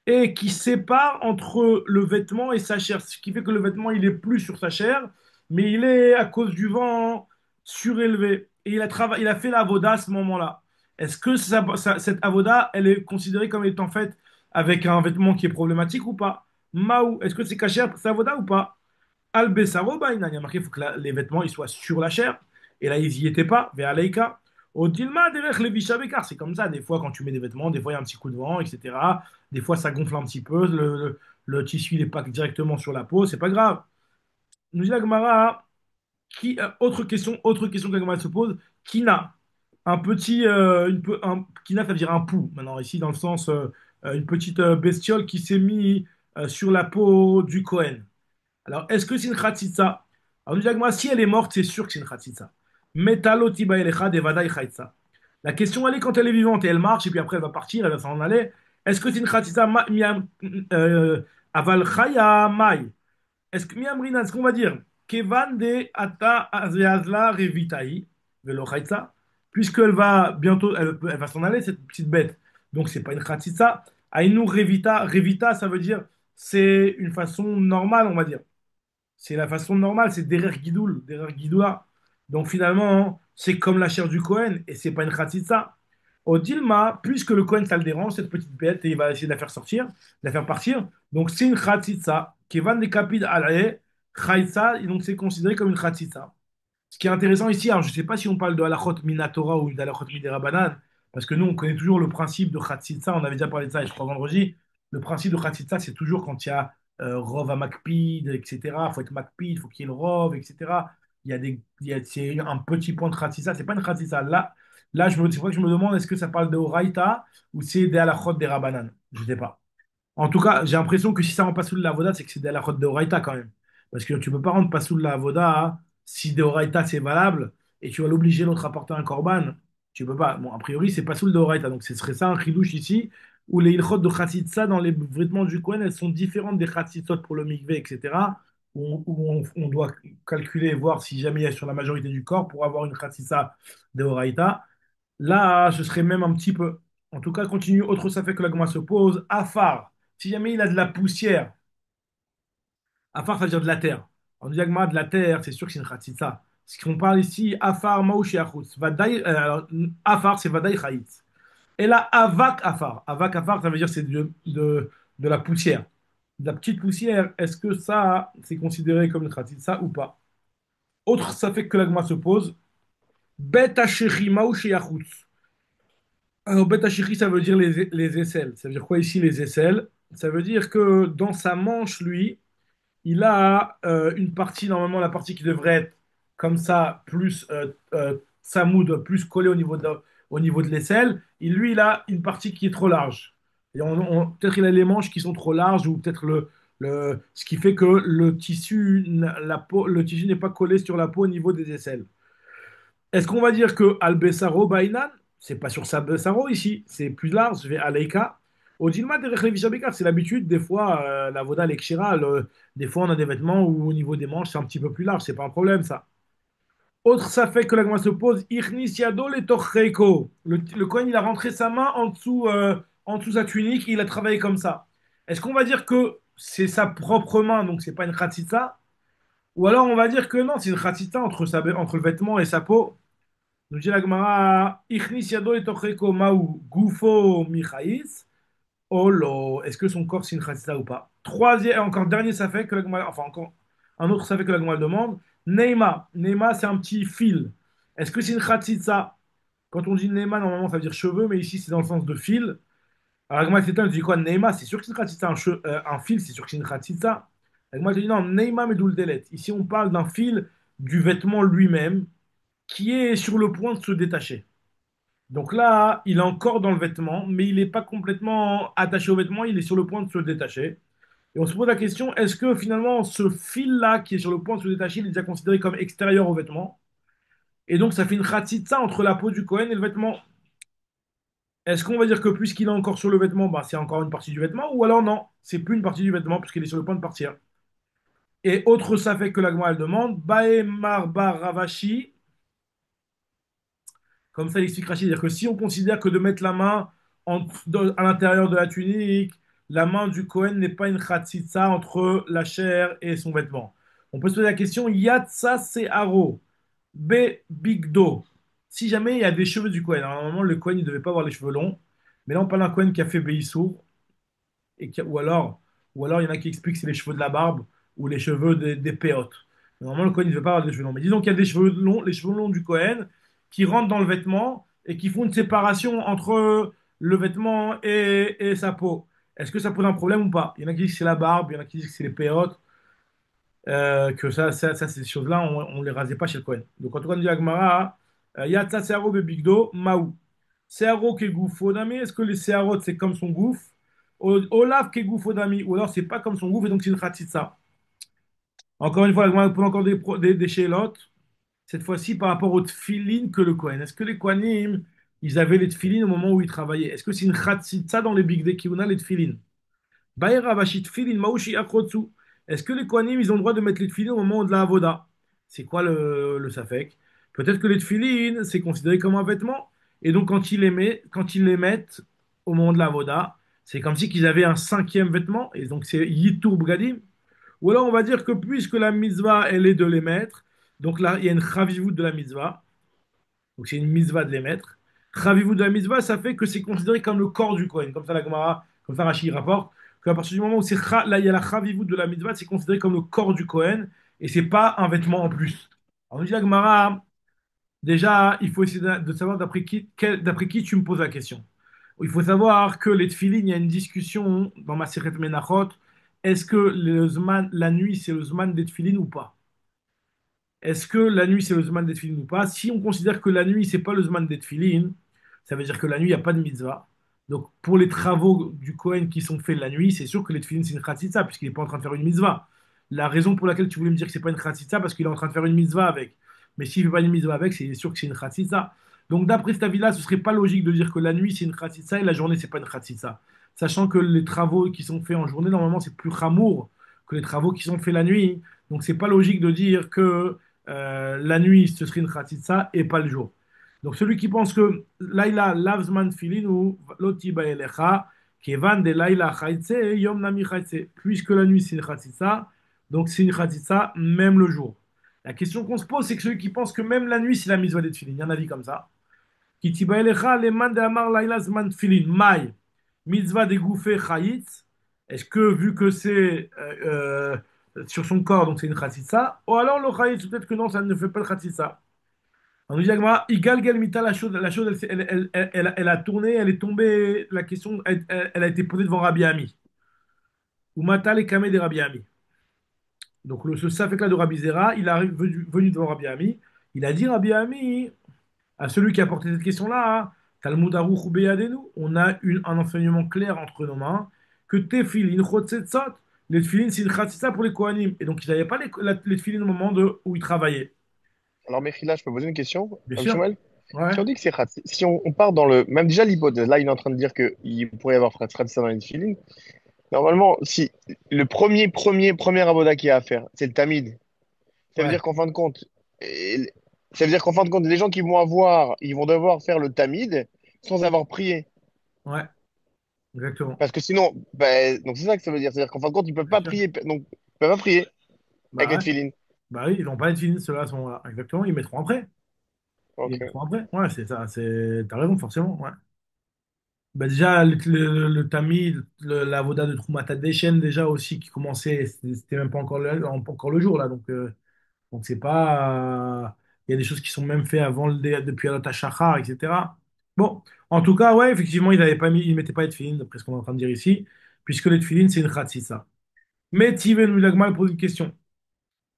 A: et qui sépare entre le vêtement et sa chair. Ce qui fait que le vêtement, il est plus sur sa chair, mais il est, à cause du vent, surélevé. Et il a fait la avoda à ce moment-là. Est-ce que cette avoda, elle est considérée comme étant faite avec un vêtement qui est problématique ou pas? Maou, est-ce que c'est caché cette avoda ou pas? Al-Bessaro, bah, il y a marqué, il faut que les vêtements ils soient sur la chair. Et là, ils n'y étaient pas. Ve'aleika. Odilma, derech levisha bekar. C'est comme ça. Des fois, quand tu mets des vêtements, des fois, il y a un petit coup de vent, etc. Des fois, ça gonfle un petit peu. Le tissu, il n'est pas directement sur la peau. C'est pas grave. Nous dit la Gemara, autre question que la Gemara se pose. Kina. Un petit. Kina, ça veut dire un pou. Maintenant, ici, dans le sens, une petite bestiole qui s'est mise sur la peau du Kohen. Alors, est-ce que c'est une khatitsa? Alors, nous disons, si elle est morte, c'est sûr que c'est une khatitsa. Metalo tiba elecha devadai khatitsa. La question, elle est quand elle est vivante et elle marche, et puis après elle va partir, elle va s'en aller. Est-ce que c'est une khatitsa aval chaya mai? Est-ce que miamrina, est-ce qu'on va dire kevan de ata azeazla revitai velo khatitsa? Puisqu'elle va bientôt, elle va s'en aller, cette petite bête. Donc, c'est pas une khatitsa. Ainu revita, revita, ça veut dire c'est une façon normale, on va dire. C'est la façon normale, c'est derer guidoul, derer guidoula. Donc finalement, c'est comme la chair du Cohen, et c'est pas une khatitsa. Au Dilma, puisque le Cohen, ça le dérange, cette petite bête, et il va essayer de la faire sortir, de la faire partir. Donc c'est une khatitsa. Kevan de kapid alae, khatitsa, et donc c'est considéré comme une khatitsa. Ce qui est intéressant ici, alors je ne sais pas si on parle de halachot minatora ou d'halachot midirabanan, parce que nous, on connaît toujours le principe de Khatsitsa, on avait déjà parlé de ça, je crois, vendredi. Le principe de Khatsitsa, c'est toujours quand il y a Rov à Makpid, etc. Il faut être Makpid, il faut qu'il y ait le Rov, etc. C'est un petit point de Khatsitsa, c'est pas une Khatsitsa. C'est vrai que je me demande, est-ce que ça parle de Horaïta ou c'est des halachot des Rabanan? Je ne sais pas. En tout cas, j'ai l'impression que si ça rend pas sous la Avoda, c'est que c'est de la de Horaïta quand même. Parce que tu peux pas rendre pas sous la Avoda hein, si de Horaïta c'est valable et tu vas l'obliger l'autre à porter un korban. Tu peux pas. Bon, a priori, c'est pas sous le de Horaïta. Donc ce serait ça un chidouche ici où les ilchot de Khatsitsa dans les vêtements du Kohen, elles sont différentes des Khatsitsot pour le mikvé, etc. Où on doit calculer et voir si jamais il y a sur la majorité du corps pour avoir une Khatsitsa de Horaïta. Là, ce serait même un petit peu. En tout cas, continue. Autre ça fait que la Gemara se pose. Afar. Si jamais il a de la poussière, Afar, ça veut dire de la terre. En diagma de la terre, c'est sûr que c'est une khatsitsa. Ce qu'on parle ici, Afar, Maouchi, Achutz. Afar, c'est Vadaï Chaïtz. Et là, Avak, Afar. Avak, Afar, ça veut dire c'est de la poussière. De la petite poussière, est-ce que ça, c'est considéré comme une khatsitsa ou pas? Autre, ça fait que la Gemara se pose. Bet Hasheri, Maouchi, Achutz. Alors, Bet Hasheri, ça veut dire les aisselles. Ça veut dire quoi ici, les aisselles? Ça veut dire que dans sa manche, lui, il a une partie, normalement la partie qui devrait être comme ça, plus samoud, plus collée au niveau de l'aisselle. Et lui, il a une partie qui est trop large. Et peut-être il a les manches qui sont trop larges, ou peut-être Ce qui fait que le tissu, le tissu n'est pas collé sur la peau au niveau des aisselles. Est-ce qu'on va dire que Al-Bessaro Bainan, c'est pas sur sa Bessaro ici, c'est plus large, je vais Aleika. Au Dilma de Rechavishabekar, c'est l'habitude, des fois, la Voda, l'Ekshira, des fois on a des vêtements où au niveau des manches c'est un petit peu plus large, c'est pas un problème ça. Autre, ça fait que la Gemara se pose, Ichnis Yado le Torreiko. Le Kohen, il a rentré sa main en dessous sa tunique, il a travaillé comme ça. Est-ce qu'on va dire que c'est sa propre main, donc c'est pas une khatitsa? Ou alors on va dire que non, c'est une khatitsa entre le vêtement et sa peau. Nous dit la Gemara, Ichnis Yado le Torreiko Maou Gufo Michaïs. Oh là, est-ce que son corps c'est une khatsa ou pas? Troisième, encore dernier, ça fait que la Gemara, enfin encore un autre, ça fait que la Gemara demande. Neima, Neima c'est un petit fil. Est-ce que c'est une khatsa? Quand on dit Neima, normalement ça veut dire cheveux, mais ici c'est dans le sens de fil. Alors la Gemara c'est tu dis quoi? Neima, c'est sûr que c'est une khatsa, un fil, c'est sûr que c'est une khatsa. La Gemara te dit non, Neima medoul delet. Ici on parle d'un fil du vêtement lui-même qui est sur le point de se détacher. Donc là, il est encore dans le vêtement, mais il n'est pas complètement attaché au vêtement, il est sur le point de se détacher. Et on se pose la question, est-ce que finalement ce fil-là qui est sur le point de se détacher, il est déjà considéré comme extérieur au vêtement? Et donc ça fait une khatitsa entre la peau du Kohen et le vêtement. Est-ce qu'on va dire que puisqu'il est encore sur le vêtement, bah, c'est encore une partie du vêtement? Ou alors non, c'est plus une partie du vêtement puisqu'il est sur le point de partir. Et autre ça fait que la Gemara elle demande, Bae Marbar Ravashi, comme ça, il explique Rachid, c'est-à-dire que si on considère que de mettre la main à l'intérieur de la tunique, la main du Kohen n'est pas une khatsitsa entre la chair et son vêtement. On peut se poser la question, Yatsa Se'aro, B Bigdo. Si jamais il y a des cheveux du Kohen, alors, normalement le Kohen ne devait pas avoir les cheveux longs, mais là on parle d'un Kohen qui a fait Beissour, ou alors il y en a qui expliquent que c'est les cheveux de la barbe ou les cheveux des péotes. Normalement, le Cohen, il ne veut pas avoir des cheveux longs. Mais disons qu'il y a des cheveux longs, les cheveux longs du Cohen qui rentrent dans le vêtement et qui font une séparation entre le vêtement et sa peau. Est-ce que ça pose un problème ou pas? Il y en a qui disent que c'est la barbe, il y en a qui disent que c'est les péotes, que ces choses-là, on ne les rasait pas chez le Cohen. Donc, quand on dit Agmara, Yatsa Searo Bebigdo, Maou. Searo Kegoufo Dami, est-ce que les Searot, c'est comme son gouffre? Olaf Kegoufo Dami, ou alors c'est pas comme son gouffre et donc c'est une khatitsa. Encore une fois, Agmara pose encore des chélotes, cette fois-ci par rapport aux tfilines que le Kohen. Est-ce que les Kohanim, ils avaient les tfilines au moment où ils travaillaient? Est-ce que c'est une khatitsa dans les Big Day Kivuna, les tfilines? Baïra Vashit Tfilin Maouchi Akrotsu. Est-ce que les Kohanim, ils ont le droit de mettre les tfilines au moment de la avoda? C'est quoi le safek? Peut-être que les tfilines, c'est considéré comme un vêtement. Et donc, quand ils les mettent au moment de la avoda, c'est comme si qu'ils avaient un cinquième vêtement. Et donc, c'est Yitur Bgadim. Ou alors, on va dire que puisque la mitzvah, elle est de les mettre, donc là, il y a une chavivut de la mitzvah. Donc c'est une mitzvah de les mettre. Chavivut de la mitzvah, ça fait que c'est considéré comme le corps du Kohen. Comme ça, la Gemara, comme ça, Rashi rapporte qu'à partir du moment où là, il y a la chavivut de la mitzvah, c'est considéré comme le corps du Kohen et c'est pas un vêtement en plus. Alors, nous dit la Gemara, déjà, il faut essayer de savoir d'après qui tu me poses la question. Il faut savoir que les tefilines, il y a une discussion dans ma Masechet Menachot. Est-ce que la nuit, c'est le zman des tefilines ou pas? Est-ce que la nuit c'est le Zman des Tfilin ou pas? Si on considère que la nuit c'est pas le Zman des Tfilin, ça veut dire que la nuit il n'y a pas de mitzvah. Donc pour les travaux du Kohen qui sont faits la nuit, c'est sûr que les Tfilin c'est une khatsitsa puisqu'il n'est pas en train de faire une mitzvah. La raison pour laquelle tu voulais me dire que c'est pas une khatsitsa parce qu'il est en train de faire une mitzvah avec. Mais s'il ne fait pas une mitzvah avec, c'est sûr que c'est une khatsitsa. Donc d'après cet avis-là, ce serait pas logique de dire que la nuit c'est une khatsitsa et la journée c'est pas une khatsitsa. Sachant que les travaux qui sont faits en journée, normalement c'est plus chamour que les travaux qui sont faits la nuit. Donc c'est pas logique de dire que la nuit, ce serait une khatitsa et pas le jour. Donc celui qui pense que Laila lavzman filin ou loti baelecha, kevan de Laila chaitse, yom nami chaitse. Puisque la nuit c'est une khatitsa, donc c'est une khatitsa même le jour. La question qu'on se pose, c'est que celui qui pense que même la nuit c'est la mitzvah des tefilin, il y a un avis comme ça. Ki baelecha le man de amar Laila zman filin, mai, mitzvah de gouffé chaitz. Est-ce que vu que c'est sur son corps, donc c'est une khatitsa, ou alors le khayit, peut-être que non, ça ne fait pas le khatitsa. On nous dit, Igal Galmita, la chose elle a tourné, elle est tombée, la question, elle a été posée devant Rabbi Ami. Ou Matal et Kameh de Rabbi Ami. Donc ce safek-là de Rabbi Zera, il est venu devant Rabbi Ami, il a dit Rabbi Ami, à celui qui a porté cette question-là, hein, Talmud Aruch ou Beyadenu, on a un enseignement clair entre nos mains, que Tefilin Chotzetzot, Les tefilines, c'est une khatsitsa pour les Kohanim. Et donc, ils n'avaient pas les tefilines au moment où ils travaillaient.
B: Alors, Mechila, je peux poser une question,
A: Bien sûr.
B: Shmuel?
A: Ouais.
B: Si on dit que c'est Khatz, si on part dans le. Même déjà l'hypothèse, là, il est en train de dire qu'il pourrait y avoir Khatza dans les filines. Normalement, si le premier avoda qu'il y a à faire, c'est le Tamid, ça veut
A: Ouais.
B: dire qu'en fin de compte, et- ça veut dire qu'en fin de compte, les gens qui vont avoir, ils vont devoir faire le Tamid sans avoir prié.
A: Ouais. Exactement.
B: Parce que sinon, ben, donc c'est ça que ça veut dire. C'est-à-dire qu'en fin de compte, ils peuvent
A: Bien
B: pas
A: sûr.
B: prier. Donc, ils peuvent pas prier avec
A: Bah
B: les
A: ouais.
B: tefilines.
A: Bah oui, ils n'ont pas les tefilines, ceux-là à ce moment-là. Exactement. Ils mettront après. Ils
B: Ok.
A: mettront après. Ouais, c'est ça. T'as raison, forcément. Ouais. Bah déjà, le Tamid, la Voda de Troumata Dechen, déjà aussi, qui commençait, c'était même pas encore le jour, là. Donc c'est pas. Il y a des choses qui sont même faites avant depuis Alot HaShachar, etc. Bon, en tout cas, ouais, effectivement, ils mettaient pas les tefilines, d'après ce qu'on est en train de dire ici, puisque les tefilines, c'est une khatsitsa. Mais Tiven Milagmal pose une question.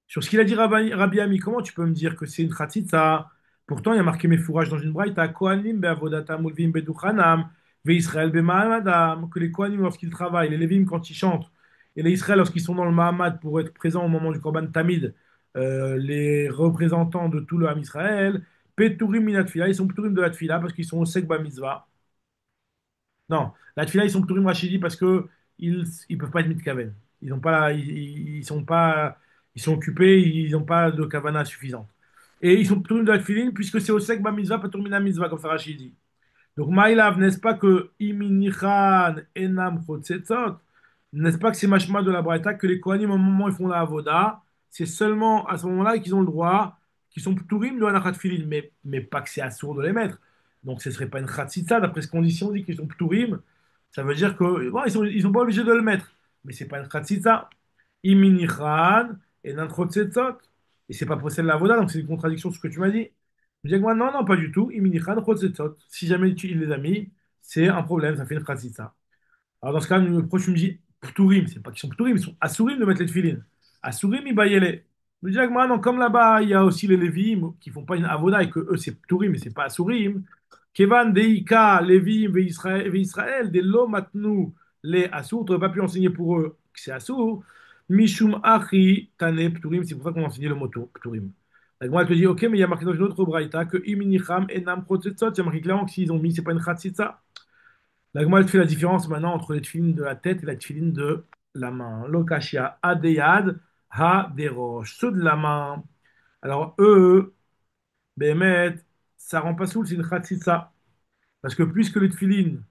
A: Sur ce qu'il a dit Rabbi Ami, comment tu peux me dire que c'est une khatsitsa? Pourtant, il y a marqué mes fourrages dans une braïta, Kohanim be'avodatam ulvim beduchanam, ve'Israël be'ma'amadam, que les Kohanim, lorsqu'ils travaillent, les Lévim, quand ils chantent, et les Israël, lorsqu'ils sont dans le Mahamad pour être présents au moment du Korban Tamid, les représentants de tout le Ham Israël, Peturim minat tfila, ils sont Peturim de la tfila parce qu'ils sont au Sekba Mitzvah. Non, la tfila, ils sont Pturim Rachidi parce que ils peuvent pas être mitkaven. Ils ont pas, ils sont pas, ils sont occupés, ils n'ont pas de kavana suffisante. Et ils sont Pturim de la tfilin puisque c'est au sek ba mitzvah, pas Pturim mina mitzvah, comme ça Rachidi. Donc, Maïlav, n'est-ce pas que Iminichan Enam Chotzetzot, n'est-ce pas que c'est machma de la Braïta que les Kohanim, au moment où ils font la Avoda, c'est seulement à ce moment-là qu'ils ont le droit, qu'ils sont Pturim de Anachat Filin, mais pas que c'est assourd de les mettre. Donc, ce ne serait pas une Khatsitsa, d'après ce qu'on dit, si on dit qu'ils sont Pturim, ça veut dire que, bon, ils sont pas obligés de le mettre, mais c'est pas une Khatsitsa. Iminichan Enam Chotzetzot, et c'est pas pour celle de la Avoda, donc c'est une contradiction sur ce que tu m'as dit. Je dis que moi, non, non, pas du tout. Iminichan Chotzetzot. Si jamais il les a mis, c'est un problème, ça fait une ça. Alors dans ce cas, le proche me dit Pturim, c'est pas qu'ils sont Pturim, ils sont Asurim de mettre les tefilines. Asurim, ils baillent. Je dis que moi, non, comme là-bas, il y a aussi les Lévim qui font pas une avoda et que eux, c'est Pturim, mais c'est pas Asurim. Kevan Deika, Lévim, Israël, des lo matnu, les Asur, tu n'aurais pas pu enseigner pour eux que c'est Asur. Mishum Achi, Tane, Pturim, c'est pour ça qu'on a enseigné le mot Pturim. Donc moi, elle te dit, ok, mais il y a marqué dans une autre braïta que Iminicham enam protestot, il y a marqué clairement que s'ils ont mis, c'est pas une khatsitsa. Donc moi, elle te fait la différence maintenant entre les tefilines de la tête et la tefilines de la main. Lokashia adeyad ha des roches. Ceux de la main, alors eux, Bémet, ça rend pas soul, c'est une khatsitsa. Parce que puisque les tefilines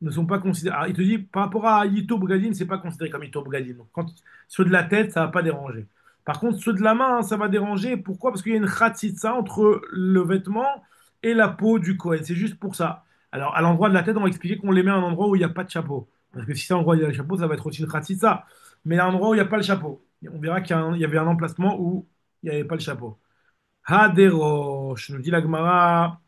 A: ne sont pas considérés. Alors, il te dit, par rapport à Yito Bougadine, c'est pas considéré comme Yito Bougadine. Donc, quand ceux de la tête, ça va pas déranger. Par contre, ceux de la main, hein, ça va déranger. Pourquoi? Parce qu'il y a une khatsitsa entre le vêtement et la peau du Kohen. C'est juste pour ça. Alors, à l'endroit de la tête, on va expliquer qu'on les met à un endroit où il n'y a pas de chapeau. Parce que si c'est un endroit où il y a le chapeau, ça va être aussi une khatsitsa. Mais à un endroit où il n'y a pas le chapeau. On verra il y avait un emplacement où il n'y avait pas le chapeau. Haderosh, nous dit la Gemara.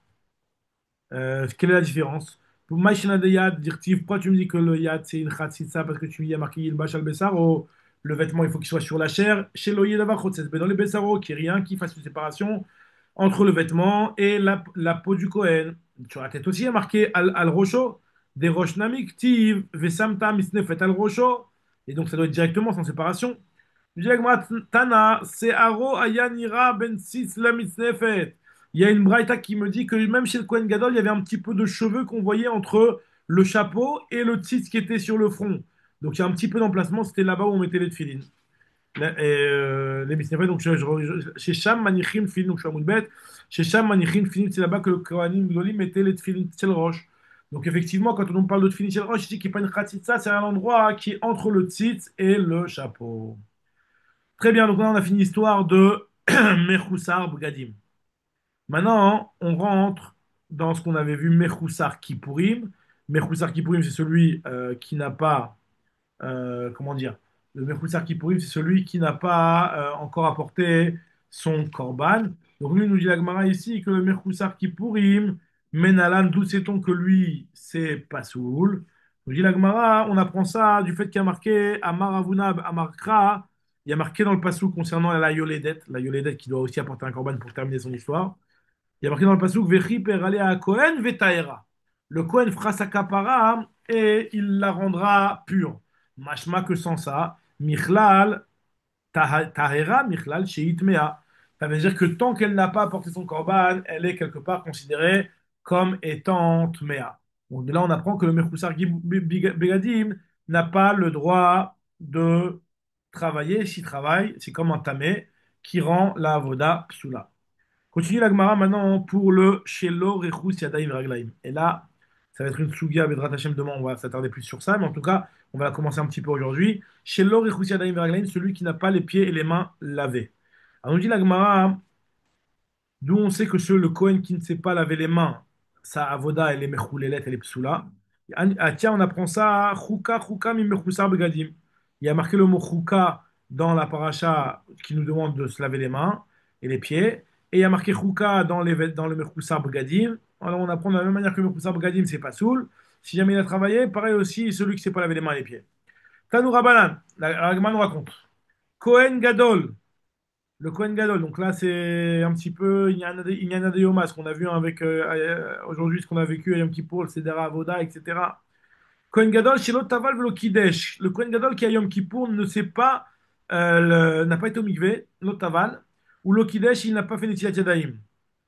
A: Quelle est la différence? Pour Maïchena de Yad, dirtiv, pourquoi tu me dis que le Yad c'est une Khatsitsa parce que tu y as marqué Yilbash al Bessar ou le vêtement il faut qu'il soit sur la chair? Chez l'Oyer d'avoir dans les Bessaro, qu'il n'y ait rien qui fasse une séparation entre le vêtement et la peau du Kohen. Sur la tête aussi, il y a marqué Al Rocho, des roches namik, Tiv, Vesamta, Misnefet Al Rocho. Et donc ça doit être directement sans séparation. Je dis avec moi, Tana, c'est Aro Ayanira Ben Sis la Misnefet. Il y a une braïta qui me dit que même chez le Kohen Gadol, il y avait un petit peu de cheveux qu'on voyait entre le chapeau et le tzitz qui était sur le front. Donc il y a un petit peu d'emplacement, c'était là-bas où on mettait les tefilines. Les misnefet, donc chez Sham Manichim Tefilin, donc je suis à Moudbet, chez Sham Manichim Tefilin, c'est là-bas que le Kohanim Gdolim mettait les tefilines Tzel Roche. Donc effectivement, quand on parle de tefilin Tzel Roche, je dis qu'il n'y a pas une khatitsa, c'est un endroit qui est entre le tzitz et le chapeau. Très bien, donc là on a fini l'histoire de Mechoussar Bgadim. Maintenant, on rentre dans ce qu'on avait vu Mechoussar Kippourim. Mechoussar Kippourim, c'est celui qui n'a pas, comment dire, le Mechoussar Kippourim, c'est celui qui n'a pas encore apporté son korban. Donc lui, nous dit la Gemara ici que le Mechoussar Kippourim, Menalan, d'où sait-on que lui, c'est Pasoul. Nous dit la Gemara, on apprend ça du fait qu'il y a marqué Amar Avunab, Amar Kra, il y a marqué dans le Pasoul concernant la Yoledet qui doit aussi apporter un korban pour terminer son histoire. Il y a marqué dans le pasuk Vechi per à Kohen vetaera. Le Kohen fera sa kapara et il la rendra pure. Mashma que sans ça. Michlal, Tahera, Michlal, Sheit Mea. Ça veut dire que tant qu'elle n'a pas apporté son korban, elle est quelque part considérée comme étant Tmea. Donc de là, on apprend que le Mechoussar Begadim n'a pas le droit de travailler. S'il travaille, c'est comme un tamé qui rend la avoda psula. Continue la Gemara maintenant pour le Shelo Rechus Yadayim Raglaim. Et là, ça va être une Sugia Bedrat Hashem demain, on va s'attarder plus sur ça, mais en tout cas, on va la commencer un petit peu aujourd'hui. Shelo Rechus Yadayim Raglaim, celui qui n'a pas les pieds et les mains lavés. Alors, nous dit la Gemara, d'où on sait que le Kohen qui ne sait pas laver les mains, sa avoda, elle est mechoulelet, elle est psoula. Ah tiens, on apprend ça, chouka, chouka, mi mechoussar begadim. Il y a marqué le mot chouka dans la paracha qui nous demande de se laver les mains et les pieds. Et il y a marqué chouka dans le mechoussar begadim. Alors on apprend de la même manière que le mechoussar begadim, c'est pas soul. Si jamais il a travaillé, pareil aussi celui qui ne sait pas laver les mains et les pieds. Tanou Rabanan, la Gemara nous raconte. Kohen Gadol, le Kohen Gadol, donc là c'est un petit peu Inyana de Yoma, ce qu'on a vu avec aujourd'hui, ce qu'on a vécu à Yom Kippour, le Sedera Avoda, etc. Kohen Gadol, chez Taval Velo Kidesh. Le Kohen Gadol qui a Yom Kippour ne sait pas, n'a pas été au mikvé, Taval, ou lo Kidesh, il n'a pas fait Netilat Yadayim.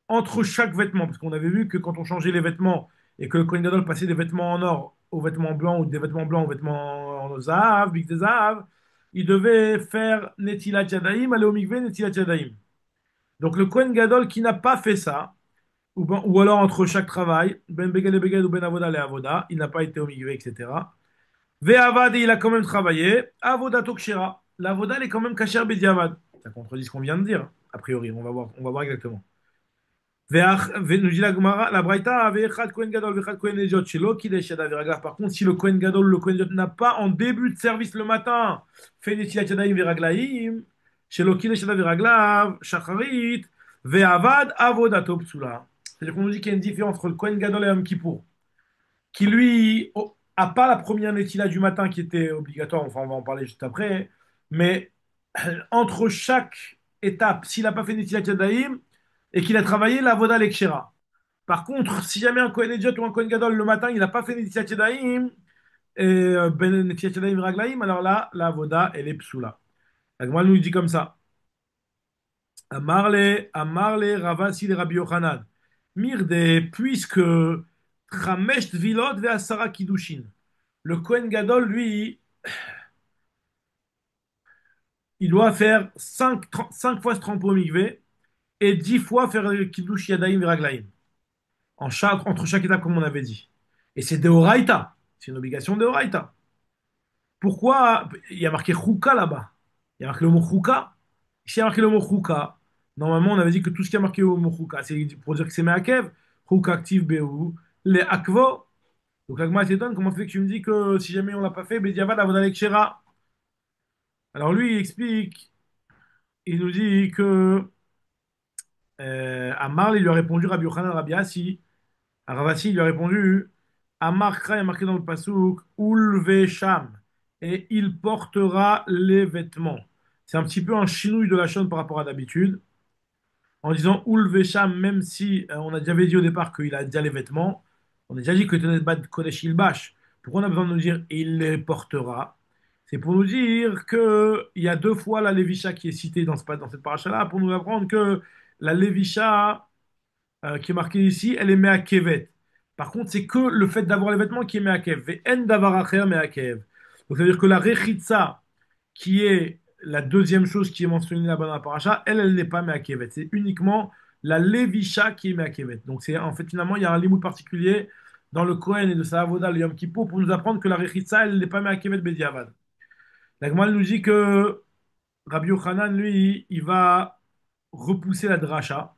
A: Entre chaque vêtement, parce qu'on avait vu que quand on changeait les vêtements et que le Kohen Gadol passait des vêtements en or aux vêtements blancs ou des vêtements blancs aux vêtements en Zahav, Big Zahav, il devait faire Netilat Yadayim, aller au mikvé, Netilat Yadayim. Donc le Kohen Gadol qui n'a pas fait ça, ou alors entre chaque travail, Ben Beged et Beged ou Ben Avoda et Avoda, il n'a pas été au mikvé, etc. Ve'avad, il a quand même travaillé. Avoda Tokshera. L'Avoda, elle est quand même kasher bediavad. Ça contredit ce qu'on vient de dire, a priori. On va voir exactement. Nous dit la Gemara, la Braïta, Ve'echad Kohen Gadol, Ve'echad Kohen Ediot, Shelo Kidesh Yadav Viraglav. Par contre, si le Kohen Gadol, le Kohen Ediot n'a pas en début de service le matin fait Netilat Yadayim Viraglaim, Shelo Kidesh Yadav Viraglav, Shacharit, Ve'avad Avodato Psula. C'est-à-dire qu'on nous dit qu'il y a une différence entre le Kohen Gadol et Yom Kippour, qui lui a pas la première Netilat du matin qui était obligatoire, enfin on va en parler juste après, mais entre chaque étape, s'il n'a pas fait Netilat Yadayim et qu'il a travaillé, la Voda Lekshera. Par contre, si jamais un Kohen Ediot ou un Kohen Gadol le matin, il n'a pas fait Netilat Yadayim, et Ben Netilat Yadayim Raglaim, alors là, la Voda, elle est psoula. La Gemara nous dit comme ça. Amarle, Ravasi le Rabbi Yochanan. Mirde, puisque Chamesh Tvilot ve Asara Kiddushin. Le Kohen Gadol, lui, il doit faire 5 fois se tremper au mikvé et 10 fois faire Kiddush Yadayim Viraglaim. Entre chaque étape, comme on avait dit. Et c'est Deoraita. C'est une obligation Deoraita. Pourquoi il y a marqué Chouka là-bas? Il y a marqué le mot Chouka. Ici, il y a marqué le mot Chouka. Normalement, on avait dit que tout ce qui a marqué le mot Chouka, c'est pour dire que c'est Meakev. Chouka active Behu. Les Akvo. Donc, la Gemara s'étonne. Comment fait que tu me dis que si jamais on l'a pas fait, Bediavad, Avodalek Shera. Alors, lui, il explique. Il nous dit que Amar, il lui a répondu Rabbi Yochanan Rabbi Assi. Ravasi il lui a répondu Amar Kra est marqué dans le pasouk Ulve Sham et il portera les vêtements. C'est un petit peu un chinouille de la chaîne par rapport à d'habitude. En disant Ulve Sham, même si on a déjà dit au départ qu'il a déjà les vêtements, on a déjà dit que Tenet Bad Kodesh Ilbash. Pourquoi on a besoin de nous dire il les portera? C'est pour nous dire que il y a 2 fois la Lévisha qui est citée dans cette paracha-là, pour nous apprendre que la Lévisha qui est marquée ici, elle est Meakevet. Par contre, c'est que le fait d'avoir les vêtements qui est Meakev. Ve'en davar acher Meakev. Donc, ça veut dire que la Rechitsa, qui est la deuxième chose qui est mentionnée là-bas dans la paracha, elle n'est pas Meakevet. C'est uniquement la Lévisha qui est Meakevet. Donc, c'est en fait, finalement, il y a un limoud particulier dans le Kohen et de sa Avoda, le Yom Kippur, pour nous apprendre que la Rechitsa, elle n'est pas Meakevet Bediavad. La Gemara nous dit que Rabbi Yochanan, lui, il va repousser la dracha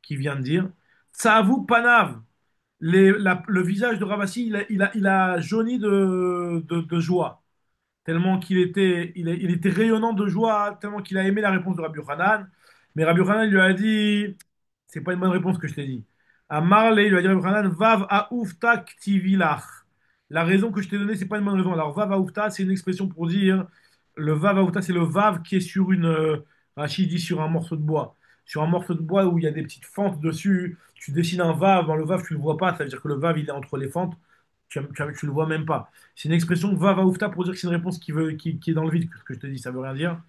A: qui vient de dire Tsavu Panav. Le visage de Ravasi, il a jauni de joie, tellement il était rayonnant de joie, tellement qu'il a aimé la réponse de Rabbi Yochanan. Mais Rabbi Yochanan lui a dit, c'est pas une bonne réponse que je t'ai dit. À Marley, il lui a dit Rabbi Yochanan, Vav aoufta ktivilach. La raison que je t'ai donnée, c'est pas une bonne raison. Alors, Vav aoufta, c'est une expression pour dire, le Vav aoufta, c'est le Vav qui est sur Rachid dit sur un morceau de bois. Sur un morceau de bois où il y a des petites fentes dessus, tu dessines un Vav, dans le Vav, tu le vois pas, ça veut dire que le Vav, il est entre les fentes. Tu le vois même pas. C'est une expression va oufta pour dire que c'est une réponse qui est dans le vide, ce que je te dis, ça veut rien dire.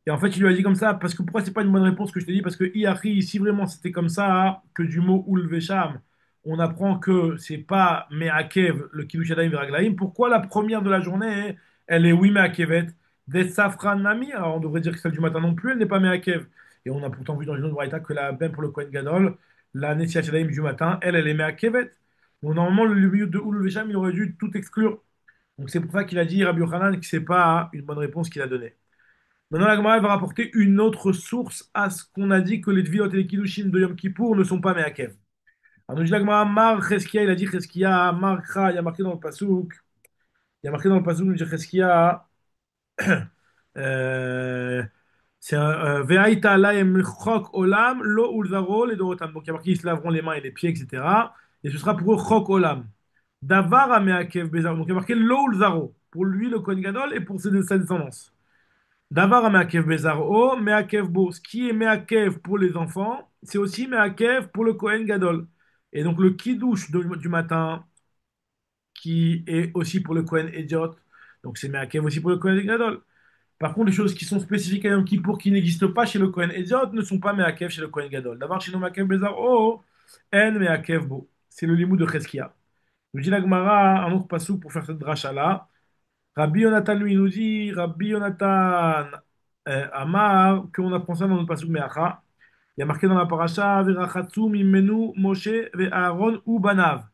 A: Et en fait, il lui a dit comme ça, parce que pourquoi c'est pas une bonne réponse que je te dis? Parce que Iachi, si vraiment c'était comme ça, que du mot Ulvesham, on apprend que c'est pas Meakev, le Kiddush Yadayim Viraglaim. Pourquoi la première de la journée, elle est oui Meakevet, des Safran Nami? Alors on devrait dire que celle du matin non plus, elle n'est pas Meakev. Et on a pourtant vu dans une autre braïta que même pour le Kohen Gadol, la Nessiat Yadayim du matin, elle est Meakevet. Donc normalement, le milieu de Ulvesham, il aurait dû tout exclure. Donc c'est pour ça qu'il a dit, Rabbi Yochanan, que c'est pas une bonne réponse qu'il a donnée. Maintenant, la Gemara va rapporter une autre source à ce qu'on a dit que les Dvilot et les Kiddushin de Yom Kippour ne sont pas Meakev. Alors, nous dit la Gemara, Mar Cheskia, il a dit Cheskia, Mar Kha, il y a marqué dans le Passouk, il y a marqué dans le Passouk, nous dit Cheskia, euh, c'est Ve'aita laem chok olam, lo ulzaro, les dorotam. Donc, il y a marqué, ils se laveront les mains et les pieds, etc. Et ce sera pour eux chok olam. Davar a Meakev Bezar. Donc, il y a marqué lo ulzaro, pour lui, le Kohen Gadol, et pour sa descendance. Davar à Meakev Bezaro, Meakev Bo. Ce qui est Meakev pour les enfants, c'est aussi Meakev pour le Kohen Gadol. Et donc le Kiddush du matin, qui est aussi pour le Kohen Ediot, donc c'est Meakev aussi pour le Kohen Gadol. Par contre, les choses qui sont spécifiques à Yom Kippour, qui n'existent pas chez le Kohen Ediot, ne sont pas Meakev chez le Kohen Gadol. Davar chez nous Meakev Bezaro, En Meakev Bo. C'est le limou de Cheskia. Nous dit la Gemara, un autre passou pour faire cette dracha-là. Rabbi Yonatan lui nous dit, Rabbi Yonatan Amar, qu'on apprend ça dans notre pasuk Meacha. Il y a marqué dans la paracha, Virachatsu mimenu Moshe ve Aaron ou Banav.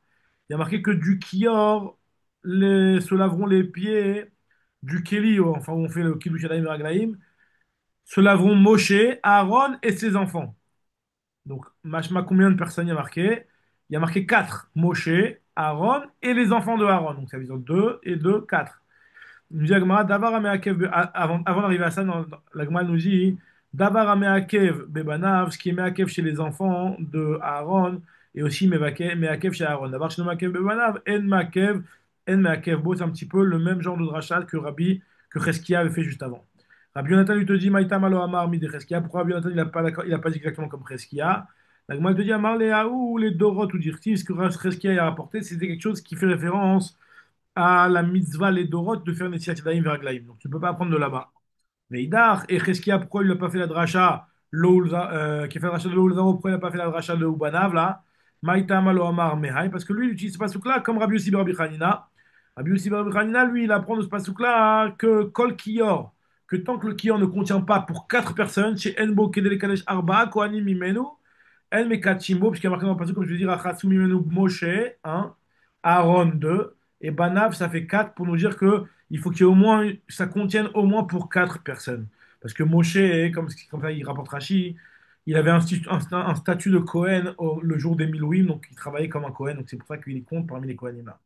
A: Il y a marqué que du Kior se laveront les pieds du Keli, enfin on fait le Kiddush Yadayim Raglaim, se laveront Moshe, Aaron et ses enfants. Donc, machma, combien de personnes il y a marqué? Il y a marqué 4. Moshe, Aaron et les enfants de Aaron. Donc ça veut dire 2 et 2, 4. Nous dit Agmara, Davar Ameakev, avant d'arriver à ça, l'Agmara nous dit Davar Ameakev Bebanav, ce qui est Meakev chez les enfants de Aaron, et aussi Meakev chez Aaron. Davar chez Meakev Bebanav, En Meakev Bo, c'est un petit peu le même genre de drachat que Cheskia avait fait juste avant. Rabbi Yonatan lui te dit Maïta Malo Amar mi de Cheskia. Pourquoi Rabbi Yonatan il a pas dit exactement comme Cheskia? L'Agmara te dit Amar les Haou, les Dorot ou Dirti, ce que Cheskia a rapporté, c'était quelque chose qui fait référence à la mitzvah les Dorot de faire Netilat Yadayim Veraglaim. Donc tu ne peux pas apprendre de là-bas. Mais Idar, et Cheskia, pourquoi il n'a pas fait la dracha, qui a fait la dracha de Loulzaro, pourquoi il n'a pas fait la dracha de Ubanav, là? Maïta Malo Amar Mehai, parce que lui, il utilise ce pasouk-là comme Rabbi Yossi Rabbi Hanina. Rabbi Yossi Rabbi Hanina, lui, il apprend de ce pasouk-là que Kol Kior, que tant que le Kior ne contient pas pour 4 personnes, chez Enbo Kedele Kadesh Arba, Kohanim Mimenu, El Mekachimbo, puisqu'il y a marqué dans le pasouk, comme je veux dire, Achatsu Mimenu Moshe, 1, Aaron 2, et Banav, ça fait 4 pour nous dire que il faut qu'il y ait au moins, ça contienne au moins pour 4 personnes. Parce que Moshe, comme ça il rapporte Rashi, il avait un statut de Cohen le jour des Milouim, donc il travaillait comme un Cohen, donc c'est pour ça qu'il compte parmi les Kohanim là.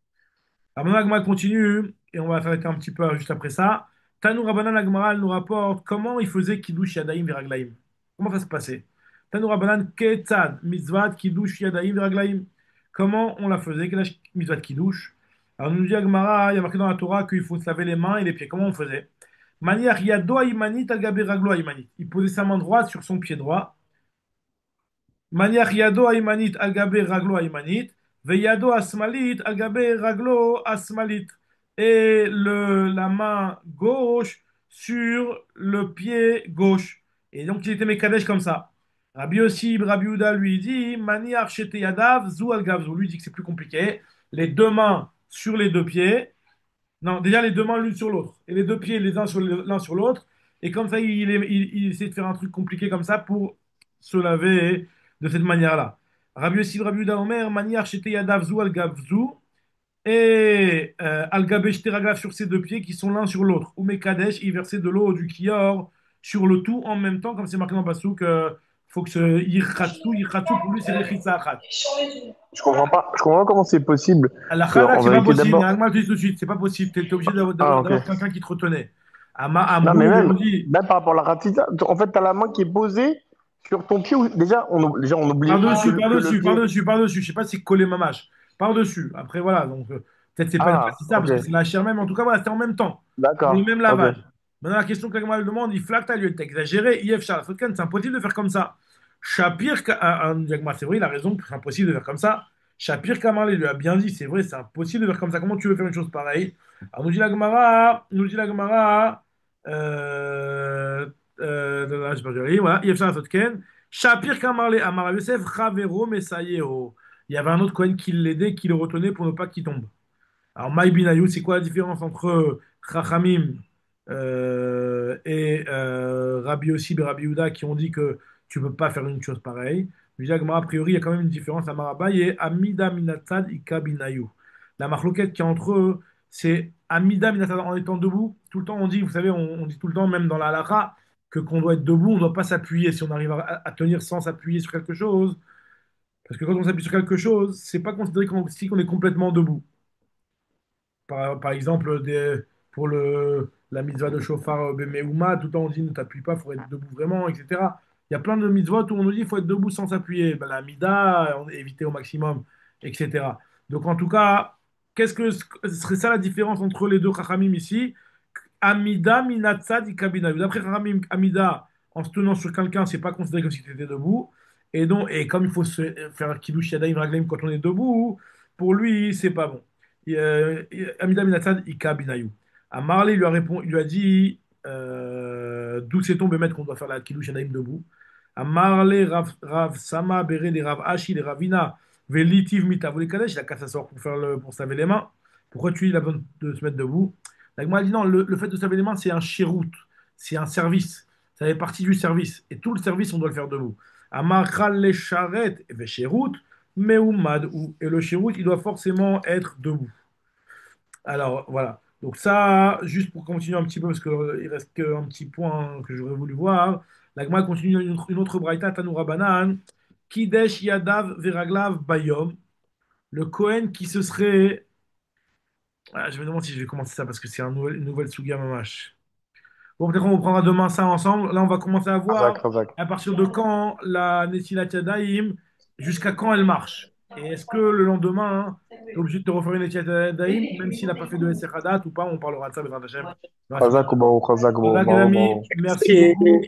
A: Alors maintenant, Agma continue, et on va s'arrêter un petit peu juste après ça. Tanou Rabbanan Agmara elle nous rapporte comment il faisait Kiddush Yadayim Viraglaim. Comment ça se passait? Tanou Rabbanan Ketzad Mitzvat Kiddush Yadayim Viraglaim. Comment on la faisait? Quelle Mitzvat Kiddush? Alors nous dit Agmara, il y a marqué dans la Torah qu'il faut se laver les mains et les pieds. Comment on faisait? Manière Yado Imanit Al Raglo Imanit. Il posait sa main droite sur son pied droit. Maniach yado aymanit al gabe raglo aymanit, ve yado asmalit al gabe raglo asmalit. Et la main gauche sur le pied gauche. Et donc il était Mekadesh comme ça. Rabbi Yossi, Rabbi Uda lui dit, Maniach shete yadav zu al gavzu. Lui dit que c'est plus compliqué. Les deux mains sur les deux pieds. Non, déjà les deux mains l'une sur l'autre. Et les deux pieds les uns sur l'un sur l'autre. Et comme ça, il essaie de faire un truc compliqué comme ça pour se laver de cette manière-là. Rabbi Yossi, Rabbi Yehuda Omer, manière shete yadav zu al gavzu. Et al gabe shete raglav sur ses deux pieds qui sont l'un sur l'autre. Ou mekadesh, il versait de l'eau du kior sur le tout en même temps, comme c'est marqué dans le Passouk, faut que ce yirchatsu, pour lui c'est rechitza achat.
B: Je comprends pas comment c'est possible
A: La
B: que,
A: Khadak,
B: en
A: c'est pas
B: vérité,
A: possible.
B: d'abord.
A: Nagma, je te dis tout de suite, c'est pas possible. Tu es obligé
B: Ah, ok.
A: d'avoir quelqu'un qui te retenait.
B: Non, mais
A: Amrou, on dit,
B: même par rapport à la ratita, en fait, tu as la main qui est posée sur ton pied. Déjà, on oublie
A: par-dessus,
B: que le
A: par-dessus,
B: pied.
A: par-dessus, par-dessus. Je sais pas si c'est collé mamache. Par-dessus. Après, voilà. Donc, peut-être c'est pas une
B: Ah,
A: ratissa
B: ok.
A: parce que c'est la chair même. En tout cas, voilà, c'était en même temps. Le
B: D'accord.
A: même
B: Ok.
A: lavage. Maintenant, la question que Nagma lui demande, il flaque à lui, t'as exagéré. IF Charles Fotken, c'est impossible de faire comme ça. Shapir, Nagma, c'est vrai, il a raison, c'est impossible de faire comme ça. Shapir Kamar lui a bien dit, c'est vrai, c'est impossible de faire comme ça. Comment tu veux faire une chose pareille? Alors nous dit la Gemara, j'ai perdu la ligne, voilà, Yefshar Sotken, Shapir Kamar le Amar Yosef, Chavero Mesayeho. Il y avait un autre Cohen qui l'aidait, qui le retenait pour ne pas qu'il tombe. Alors, Maï Binayou, c'est quoi la différence entre Chachamim et Rabbi Yossi et Rabbi Yehuda qui ont dit que tu ne peux pas faire une chose pareille? Je dis à Gemara, a priori, il y a quand même une différence à Marabaye et Amida Minatzad Ika Binayou. La marloquette qui est entre eux, c'est Amida Minatzad en étant debout. Tout le temps, on dit, vous savez, on dit tout le temps, même dans la halakha, que qu'on doit être debout, on ne doit pas s'appuyer. Si on arrive à tenir sans s'appuyer sur quelque chose, parce que quand on s'appuie sur quelque chose, c'est pas considéré comme si on est complètement debout. Par exemple, pour la mitzvah de chauffard Bemeouma, tout le temps on dit ne t'appuie pas, il faut être debout vraiment, etc. Il y a plein de mitzvot où on nous dit il faut être debout sans s'appuyer. Ben, la mida, éviter au maximum, etc. Donc en tout cas, qu'est-ce que ce serait ça la différence entre les deux chachamim ici? Amida minatzad ikabina. D'après Chachamim, Amida, en se tenant sur quelqu'un, c'est pas considéré comme si tu étais debout. Et donc, et comme il faut se faire kiddush yadayim raglaim quand on est debout, pour lui, c'est pas bon. Amida minatzad ikabinayu. À Marley, il lui a dit d'où c'est tombé mettre qu'on doit faire la kiddush yadayim debout. À Marley, Rav Sama, Bere, les Rav Ashi, les Ravina, Velitiv Mita, vous les Kadesh, il a qu'à s'asseoir pour se laver les mains. Pourquoi tu dis il a besoin de se mettre debout? La Gemara dit non, le fait de se laver les mains, c'est un shirout, c'est un service. Ça fait partie du service. Et tout le service, on doit le faire debout. Amachal le sharet ve shirut, meumad ou. Et le shirout, il doit forcément être debout. Alors, voilà. Donc ça, juste pour continuer un petit peu, parce qu'il reste qu'un petit point que j'aurais voulu voir. La Gemara continue une autre braïta, Tanoura Banan. Kidesh Yadav Veraglav Bayom. Le Kohen qui se serait. Ah, je me demande si je vais commencer ça parce que c'est une nouvelle Sugia Mamash. Bon, peut-être on reprendra demain ça ensemble. Là, on va commencer à
B: Razak,
A: voir
B: Razak.
A: à partir de quand la Nessilat Yadayim, jusqu'à quand elle marche. Et est-ce que le lendemain, tu es obligé de te refaire une Nessilat Yadayim, même s'il n'a pas fait de Sechadat ou pas, on parlera de ça, Bezrat Hashem, dans la
B: Razak
A: Sugia.
B: ou Baruch, Razak ou
A: Voilà, les
B: Baruch,
A: amis,
B: Baruch.
A: merci beaucoup.